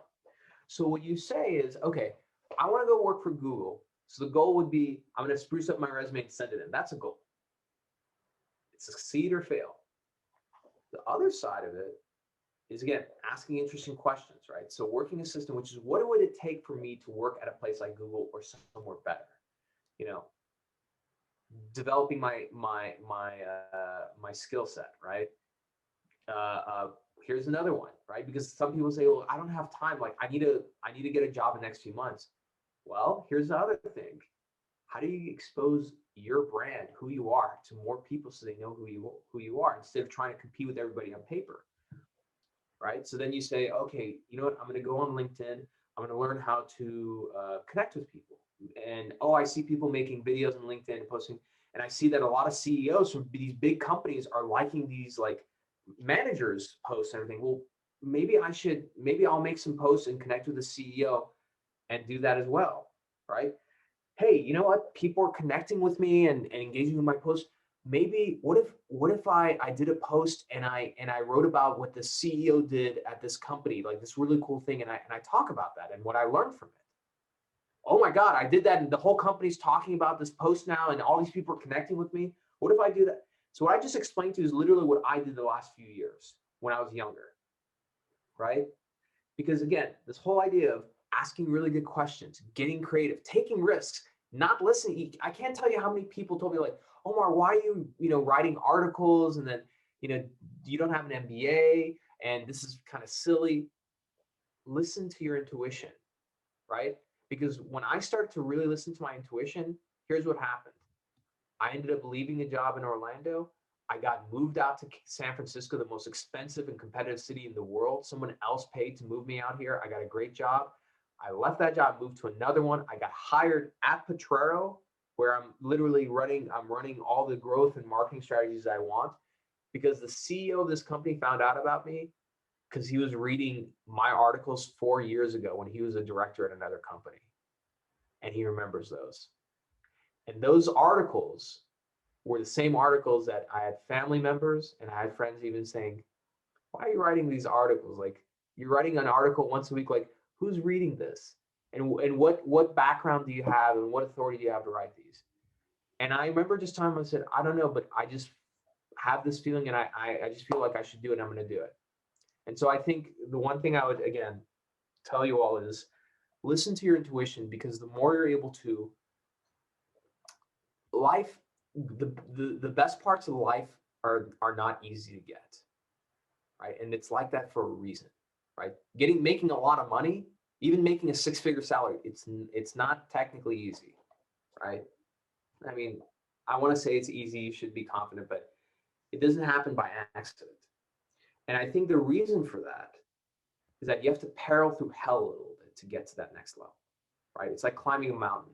So what you say is, okay, I want to go work for Google. So the goal would be, I'm going to spruce up my resume and send it in. That's a goal. It's succeed or fail. The other side of it is, again, asking interesting questions, right? So working a system, which is what would it take for me to work at a place like Google or somewhere better? Developing my skill set, right? Here's another one, right? Because some people say, well, I don't have time. Like I need to get a job in the next few months. Well, here's the other thing. How do you expose your brand, who you are, to more people so they know who you are instead of trying to compete with everybody on paper, right? So then you say, okay, you know what? I'm going to go on LinkedIn. I'm going to learn how to connect with people. And I see people making videos on LinkedIn and posting, and I see that a lot of CEOs from these big companies are liking these like managers posts and everything. Well, maybe I'll make some posts and connect with the CEO and do that as well, right? Hey, you know what? People are connecting with me and engaging with my posts. Maybe what if I did a post and I wrote about what the CEO did at this company, like this really cool thing, and I talk about that and what I learned from it. Oh my God, I did that, and the whole company's talking about this post now, and all these people are connecting with me. What if I do that? So what I just explained to you is literally what I did the last few years when I was younger, right? Because again, this whole idea of asking really good questions, getting creative, taking risks, not listening. I can't tell you how many people told me like, Omar, why are you, writing articles and then, you don't have an MBA and this is kind of silly. Listen to your intuition, right? Because when I started to really listen to my intuition, here's what happened. I ended up leaving a job in Orlando. I got moved out to San Francisco, the most expensive and competitive city in the world. Someone else paid to move me out here. I got a great job. I left that job, moved to another one. I got hired at Potrero, where I'm literally running all the growth and marketing strategies I want, because the CEO of this company found out about me because he was reading my articles 4 years ago when he was a director at another company, and he remembers those. And those articles were the same articles that I had family members and I had friends even saying, why are you writing these articles? Like, you're writing an article once a week. Like, who's reading this? And what background do you have and what authority do you have to write these? And I remember just time I said, I don't know, but I just have this feeling, and I just feel like I should do it. And I'm going to do it. And so I think the one thing I would, again, tell you all is listen to your intuition, because the more you're able to, life, the best parts of life are not easy to get, right? And it's like that for a reason, right? Making a lot of money, even making a six-figure salary, it's not technically easy, right? I mean, I want to say it's easy, you should be confident, but it doesn't happen by accident. And I think the reason for that is that you have to peril through hell a little bit to get to that next level, right? It's like climbing a mountain.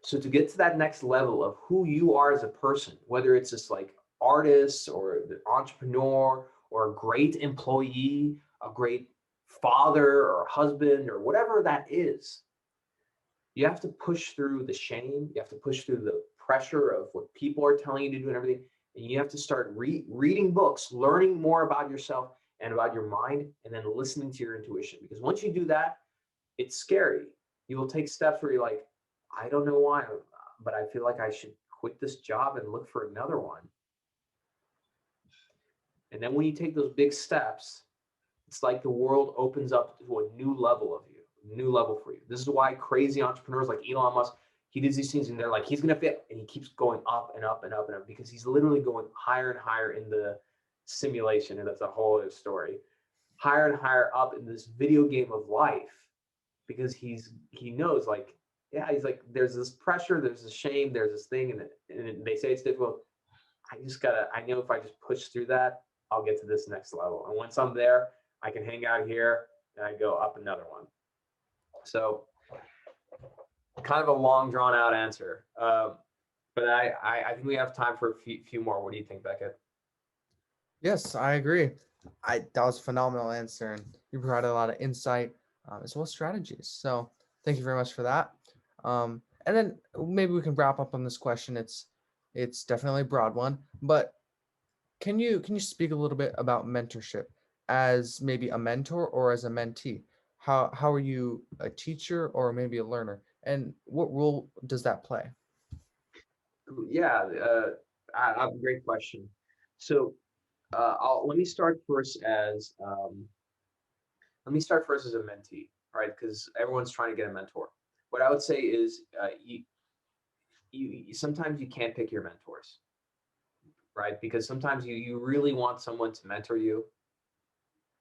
So to get to that next level of who you are as a person, whether it's just like artist or the entrepreneur or a great employee, a great father or husband or whatever that is, you have to push through the shame. You have to push through the pressure of what people are telling you to do and everything. And you have to start reading books, learning more about yourself and about your mind, and then listening to your intuition. Because once you do that, it's scary. You will take steps where you're like, I don't know why, but I feel like I should quit this job and look for another one. And then when you take those big steps, it's like the world opens up to a new level of you, a new level for you. This is why crazy entrepreneurs like Elon Musk, he does these things and they're like, he's going to fit. And he keeps going up and up and up and up, because he's literally going higher and higher in the simulation. And that's a whole other story. Higher and higher up in this video game of life, because he knows, like, yeah, he's like, there's this pressure, there's this shame, there's this thing, and they say it's difficult. I know if I just push through that, I'll get to this next level. And once I'm there, I can hang out here and I go up another one. So kind of a long drawn out answer. But I think we have time for a few more. What do you think, Becket? Yes, I agree. That was a phenomenal answer, and you provided a lot of insight as well as strategies. So thank you very much for that. And then maybe we can wrap up on this question. It's definitely a broad one, but can you speak a little bit about mentorship as maybe a mentor or as a mentee? How are you a teacher or maybe a learner, and what role does that play? Yeah, I have a great question. So let me start first as a mentee, right? Because everyone's trying to get a mentor. What I would say is, you sometimes you can't pick your mentors, right? Because sometimes you really want someone to mentor you,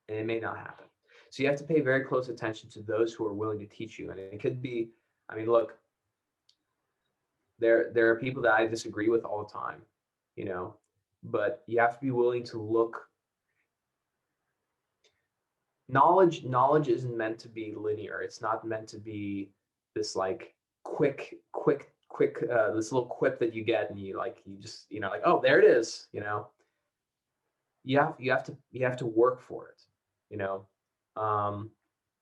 and it may not happen. So you have to pay very close attention to those who are willing to teach you. And it could be, I mean, look, there are people that I disagree with all the time, you know, but you have to be willing to look. Knowledge isn't meant to be linear. It's not meant to be this like quick this little quip that you get and you just, like, oh, there it is, you have to work for it, you know. And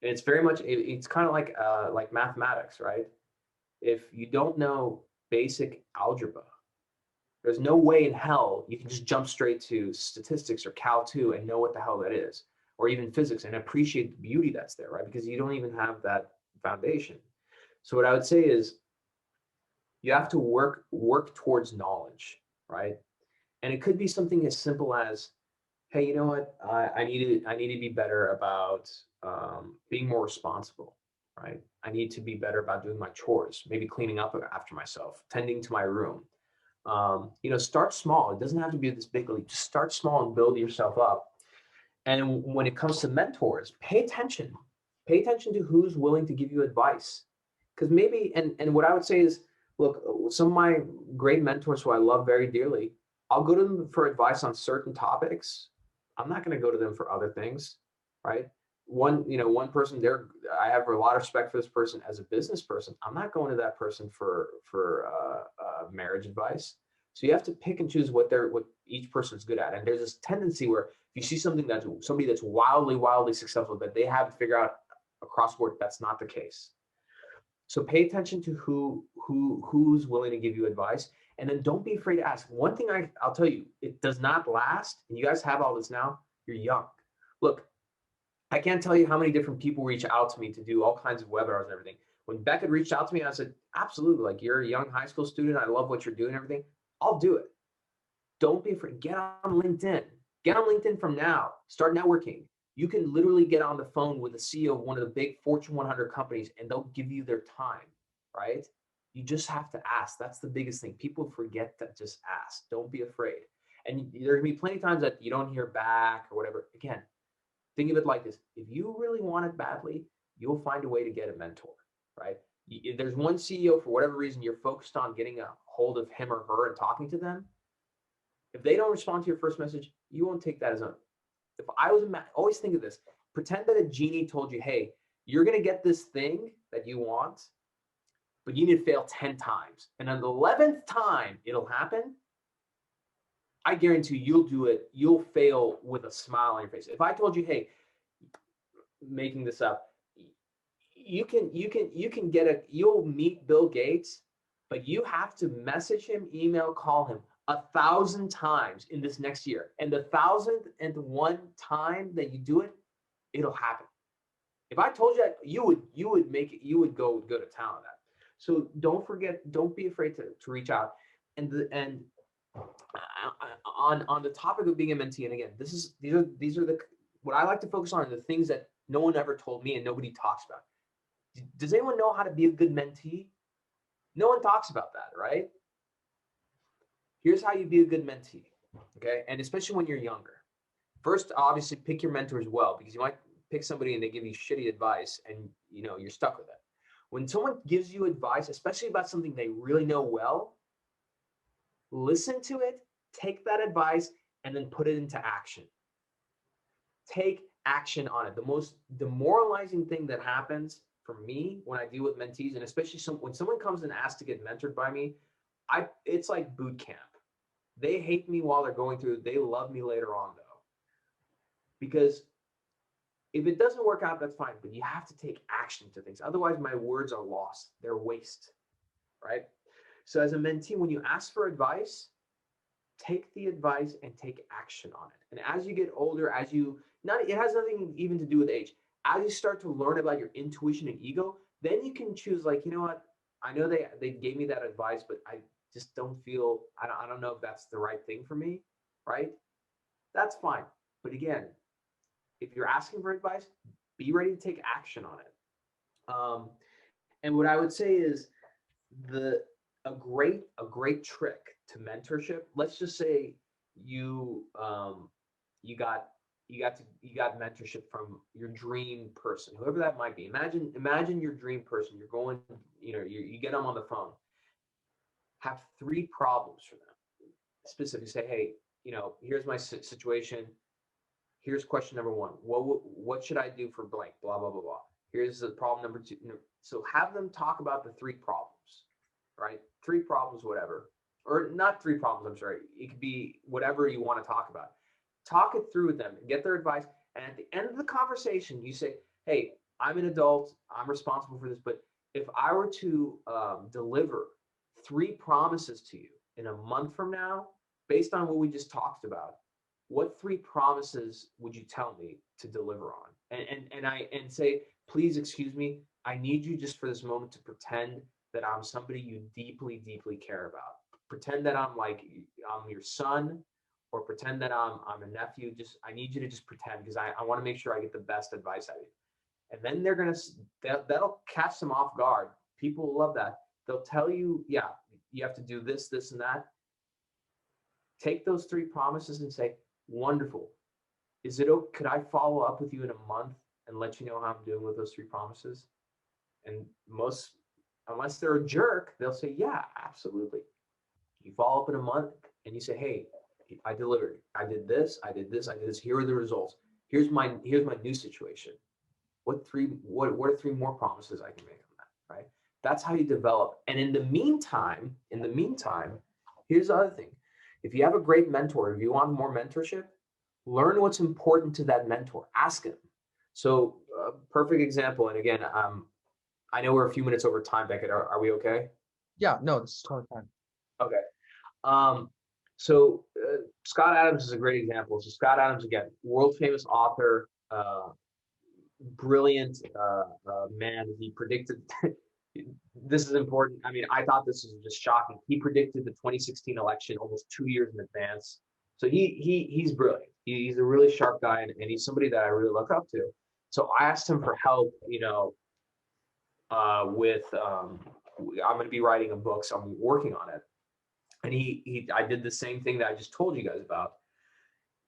it's very much it's kind of like mathematics, right? If you don't know basic algebra, there's no way in hell you can just jump straight to statistics or Cal 2 and know what the hell that is, or even physics, and appreciate the beauty that's there, right? Because you don't even have that foundation. So what I would say is you have to work towards knowledge, right? And it could be something as simple as, hey, you know what? I need to be better about being more responsible, right? I need to be better about doing my chores, maybe cleaning up after myself, tending to my room. Start small. It doesn't have to be this big leap. Just start small and build yourself up. And when it comes to mentors, pay attention. Pay attention to who's willing to give you advice. Because maybe, and what I would say is, Look, some of my great mentors who I love very dearly, I'll go to them for advice on certain topics. I'm not going to go to them for other things, right? One person there, I have a lot of respect for this person as a business person. I'm not going to that person for marriage advice. So you have to pick and choose what each person's good at. And there's this tendency where if you see somebody that's wildly successful, that they have to figure out across the board, that's not the case. So pay attention to who's willing to give you advice, and then don't be afraid to ask. One thing I'll tell you, it does not last. And you guys have all this now. You're young. Look, I can't tell you how many different people reach out to me to do all kinds of webinars and everything. When Becket reached out to me, I said, absolutely. Like, you're a young high school student. I love what you're doing and everything. I'll do it. Don't be afraid. Get on LinkedIn. Get on LinkedIn from now. Start networking. You can literally get on the phone with the CEO of one of the big Fortune 100 companies and they'll give you their time, right? You just have to ask. That's the biggest thing. People forget to just ask. Don't be afraid. And there can be plenty of times that you don't hear back or whatever. Again, think of it like this. If you really want it badly, you'll find a way to get a mentor, right? If there's one CEO, for whatever reason, you're focused on getting a hold of him or her and talking to them. If they don't respond to your first message, you won't take that as a, if I was always think of this, pretend that a genie told you, hey, you're going to get this thing that you want, but you need to fail 10 times. And on the 11th time it'll happen. I guarantee you'll do it. You'll fail with a smile on your face. If I told you, hey, making this up, you'll meet Bill Gates, but you have to message him, email, call him 1,000 times in this next year. And the 1,001 time that you do it, it'll happen. If I told you that, you would make it, you would go to town on that. So don't forget, don't be afraid to reach out. And on the topic of being a mentee, and again, these are the, what I like to focus on are the things that no one ever told me and nobody talks about. Does anyone know how to be a good mentee? No one talks about that, right? Here's how you be a good mentee, okay? And especially when you're younger. First, obviously, pick your mentors well, because you might pick somebody and they give you shitty advice and you're stuck with it. When someone gives you advice, especially about something they really know well, listen to it, take that advice, and then put it into action. Take action on it. The most demoralizing thing that happens for me when I deal with mentees, and especially when someone comes and asks to get mentored by me, it's like boot camp. They hate me while they're going through it. They love me later on, though. Because if it doesn't work out, that's fine, but you have to take action to things. Otherwise, my words are lost. They're waste, right? So as a mentee, when you ask for advice, take the advice and take action on it. And as you get older, it has nothing even to do with age. As you start to learn about your intuition and ego, then you can choose, like, you know what? I know they gave me that advice, but I just don't feel, I don't know if that's the right thing for me, right? That's fine. But again, if you're asking for advice, be ready to take action on it. And what I would say is a great trick to mentorship. Let's just say you got mentorship from your dream person, whoever that might be. Imagine your dream person. You're going, you get them on the phone. Have 3 problems for them. Specifically, say, hey, here's my situation. Here's question number 1. What should I do for blank? Blah, blah, blah, blah. Here's the problem number 2. So have them talk about the 3 problems, right? 3 problems, whatever. Or not 3 problems, I'm sorry. It could be whatever you want to talk about. Talk it through with them and get their advice. And at the end of the conversation, you say, hey, I'm an adult. I'm responsible for this. But if I were to deliver 3 promises to you in a month from now, based on what we just talked about, what 3 promises would you tell me to deliver on? And say, please excuse me, I need you just for this moment to pretend that I'm somebody you deeply, deeply care about. Pretend that I'm your son, or pretend that I'm a nephew. I need you to just pretend, because I want to make sure I get the best advice out of you. And then that'll catch them off guard. People will love that. They'll tell you, yeah, you have to do this, this, and that. Take those 3 promises and say, wonderful. Could I follow up with you in a month and let you know how I'm doing with those 3 promises? And unless they're a jerk, they'll say, yeah, absolutely. You follow up in a month and you say, hey, I delivered. I did this. I did this. I did this. Here are the results. Here's my new situation. What are three more promises I can make on that? Right. That's how you develop. And in the meantime, here's the other thing. If you have a great mentor, if you want more mentorship, learn what's important to that mentor. Ask him. So, perfect example. And again, I know we're a few minutes over time, Beckett. Are we okay? Yeah, no, this is totally fine. Okay. Um, so Scott Adams is a great example. So Scott Adams, again, world famous author, brilliant man. He predicted. This is important. I mean, I thought this was just shocking. He predicted the 2016 election almost 2 years in advance. So he's brilliant. He's a really sharp guy, and he's somebody that I really look up to. So I asked him for help, with I'm going to be writing a book, so I'm working on it. And I did the same thing that I just told you guys about.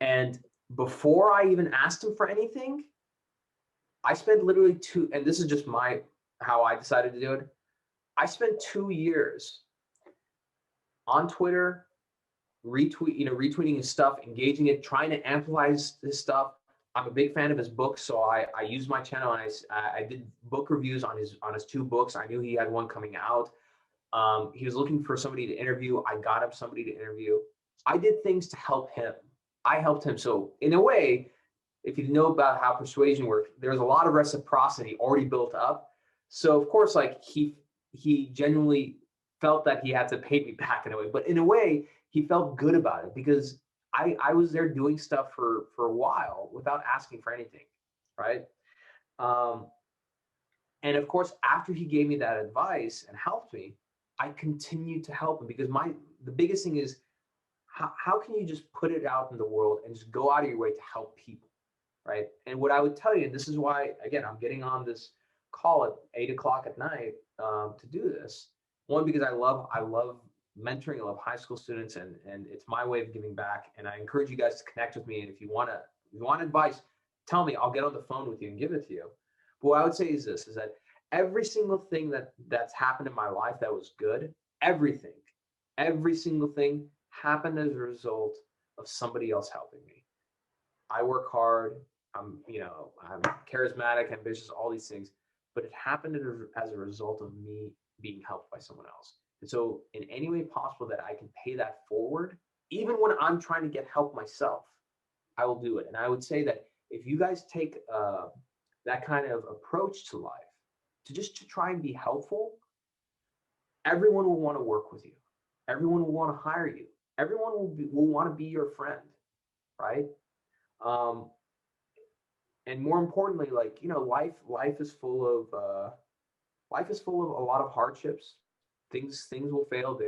And before I even asked him for anything, I spent literally and this is just how I decided to do it. I spent 2 years on Twitter, retweeting his stuff, engaging it, trying to amplify his stuff. I'm a big fan of his books, so I used my channel and I did book reviews on his 2 books. I knew he had one coming out. He was looking for somebody to interview. I got him somebody to interview. I did things to help him. I helped him. So in a way, if you know about how persuasion works, there's a lot of reciprocity already built up. So of course, like he genuinely felt that he had to pay me back in a way, but in a way, he felt good about it because I was there doing stuff for a while without asking for anything, right? And of course, after he gave me that advice and helped me, I continued to help him because the biggest thing is how can you just put it out in the world and just go out of your way to help people, right? And what I would tell you, and this is why, again, I'm getting on this call at 8 o'clock at night to do this. One, because I love mentoring. I love high school students, and it's my way of giving back. And I encourage you guys to connect with me. And if you want advice, tell me. I'll get on the phone with you and give it to you. But what I would say is this: is that every single thing that's happened in my life that was good, every single thing happened as a result of somebody else helping me. I work hard. I'm charismatic, ambitious, all these things, but it happened as a result of me being helped by someone else. And so in any way possible that I can pay that forward, even when I'm trying to get help myself, I will do it. And I would say that if you guys take that kind of approach to life, to try and be helpful, everyone will want to work with you. Everyone will want to hire you. Everyone will want to be your friend, right? And more importantly, life is full of a lot of hardships. Things will fail.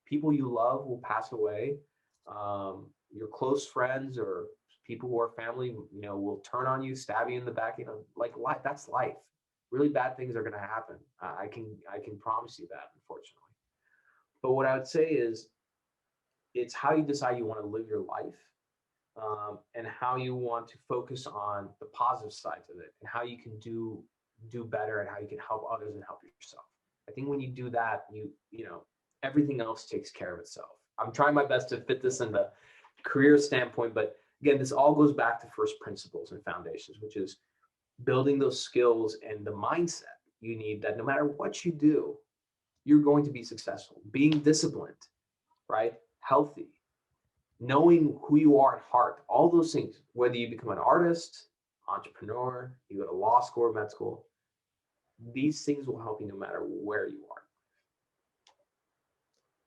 People you love will pass away. Your close friends or people who are family, will turn on you, stab you in the back. Like life. That's life. Really bad things are going to happen. I can promise you that, unfortunately. But what I would say is, it's how you decide you want to live your life, and how you want to focus on the positive sides of it, and how you can do better, and how you can help others and help yourself. I think when you do that, everything else takes care of itself. I'm trying my best to fit this in the career standpoint, but again, this all goes back to first principles and foundations, which is building those skills and the mindset you need that no matter what you do, you're going to be successful. Being disciplined, right? Healthy, knowing who you are at heart, all those things, whether you become an artist, entrepreneur, you go to law school or med school, these things will help you no matter where you are.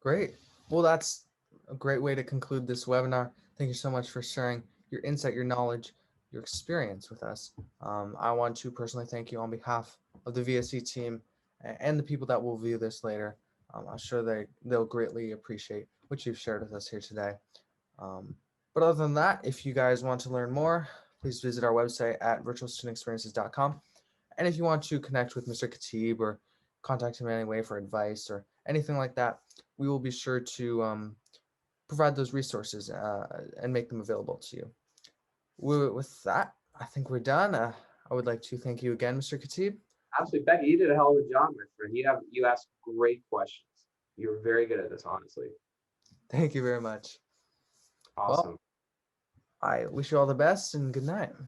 Great. Well, that's a great way to conclude this webinar. Thank you so much for sharing your insight, your knowledge, your experience with us. I want to personally thank you on behalf of the VSE team and the people that will view this later. I'm sure they'll greatly appreciate what you've shared with us here today. But other than that, if you guys want to learn more, please visit our website at virtualstudentexperiences.com. And if you want to connect with Mr. Khateeb or contact him in any way for advice or anything like that, we will be sure to provide those resources and make them available to you. With that, I think we're done. I would like to thank you again, Mr. Khateeb. Absolutely, Becky, you did a hell of a job, my friend. You asked great questions. You're very good at this, honestly. Thank you very much. Well, Awesome. I wish you all the best and good night.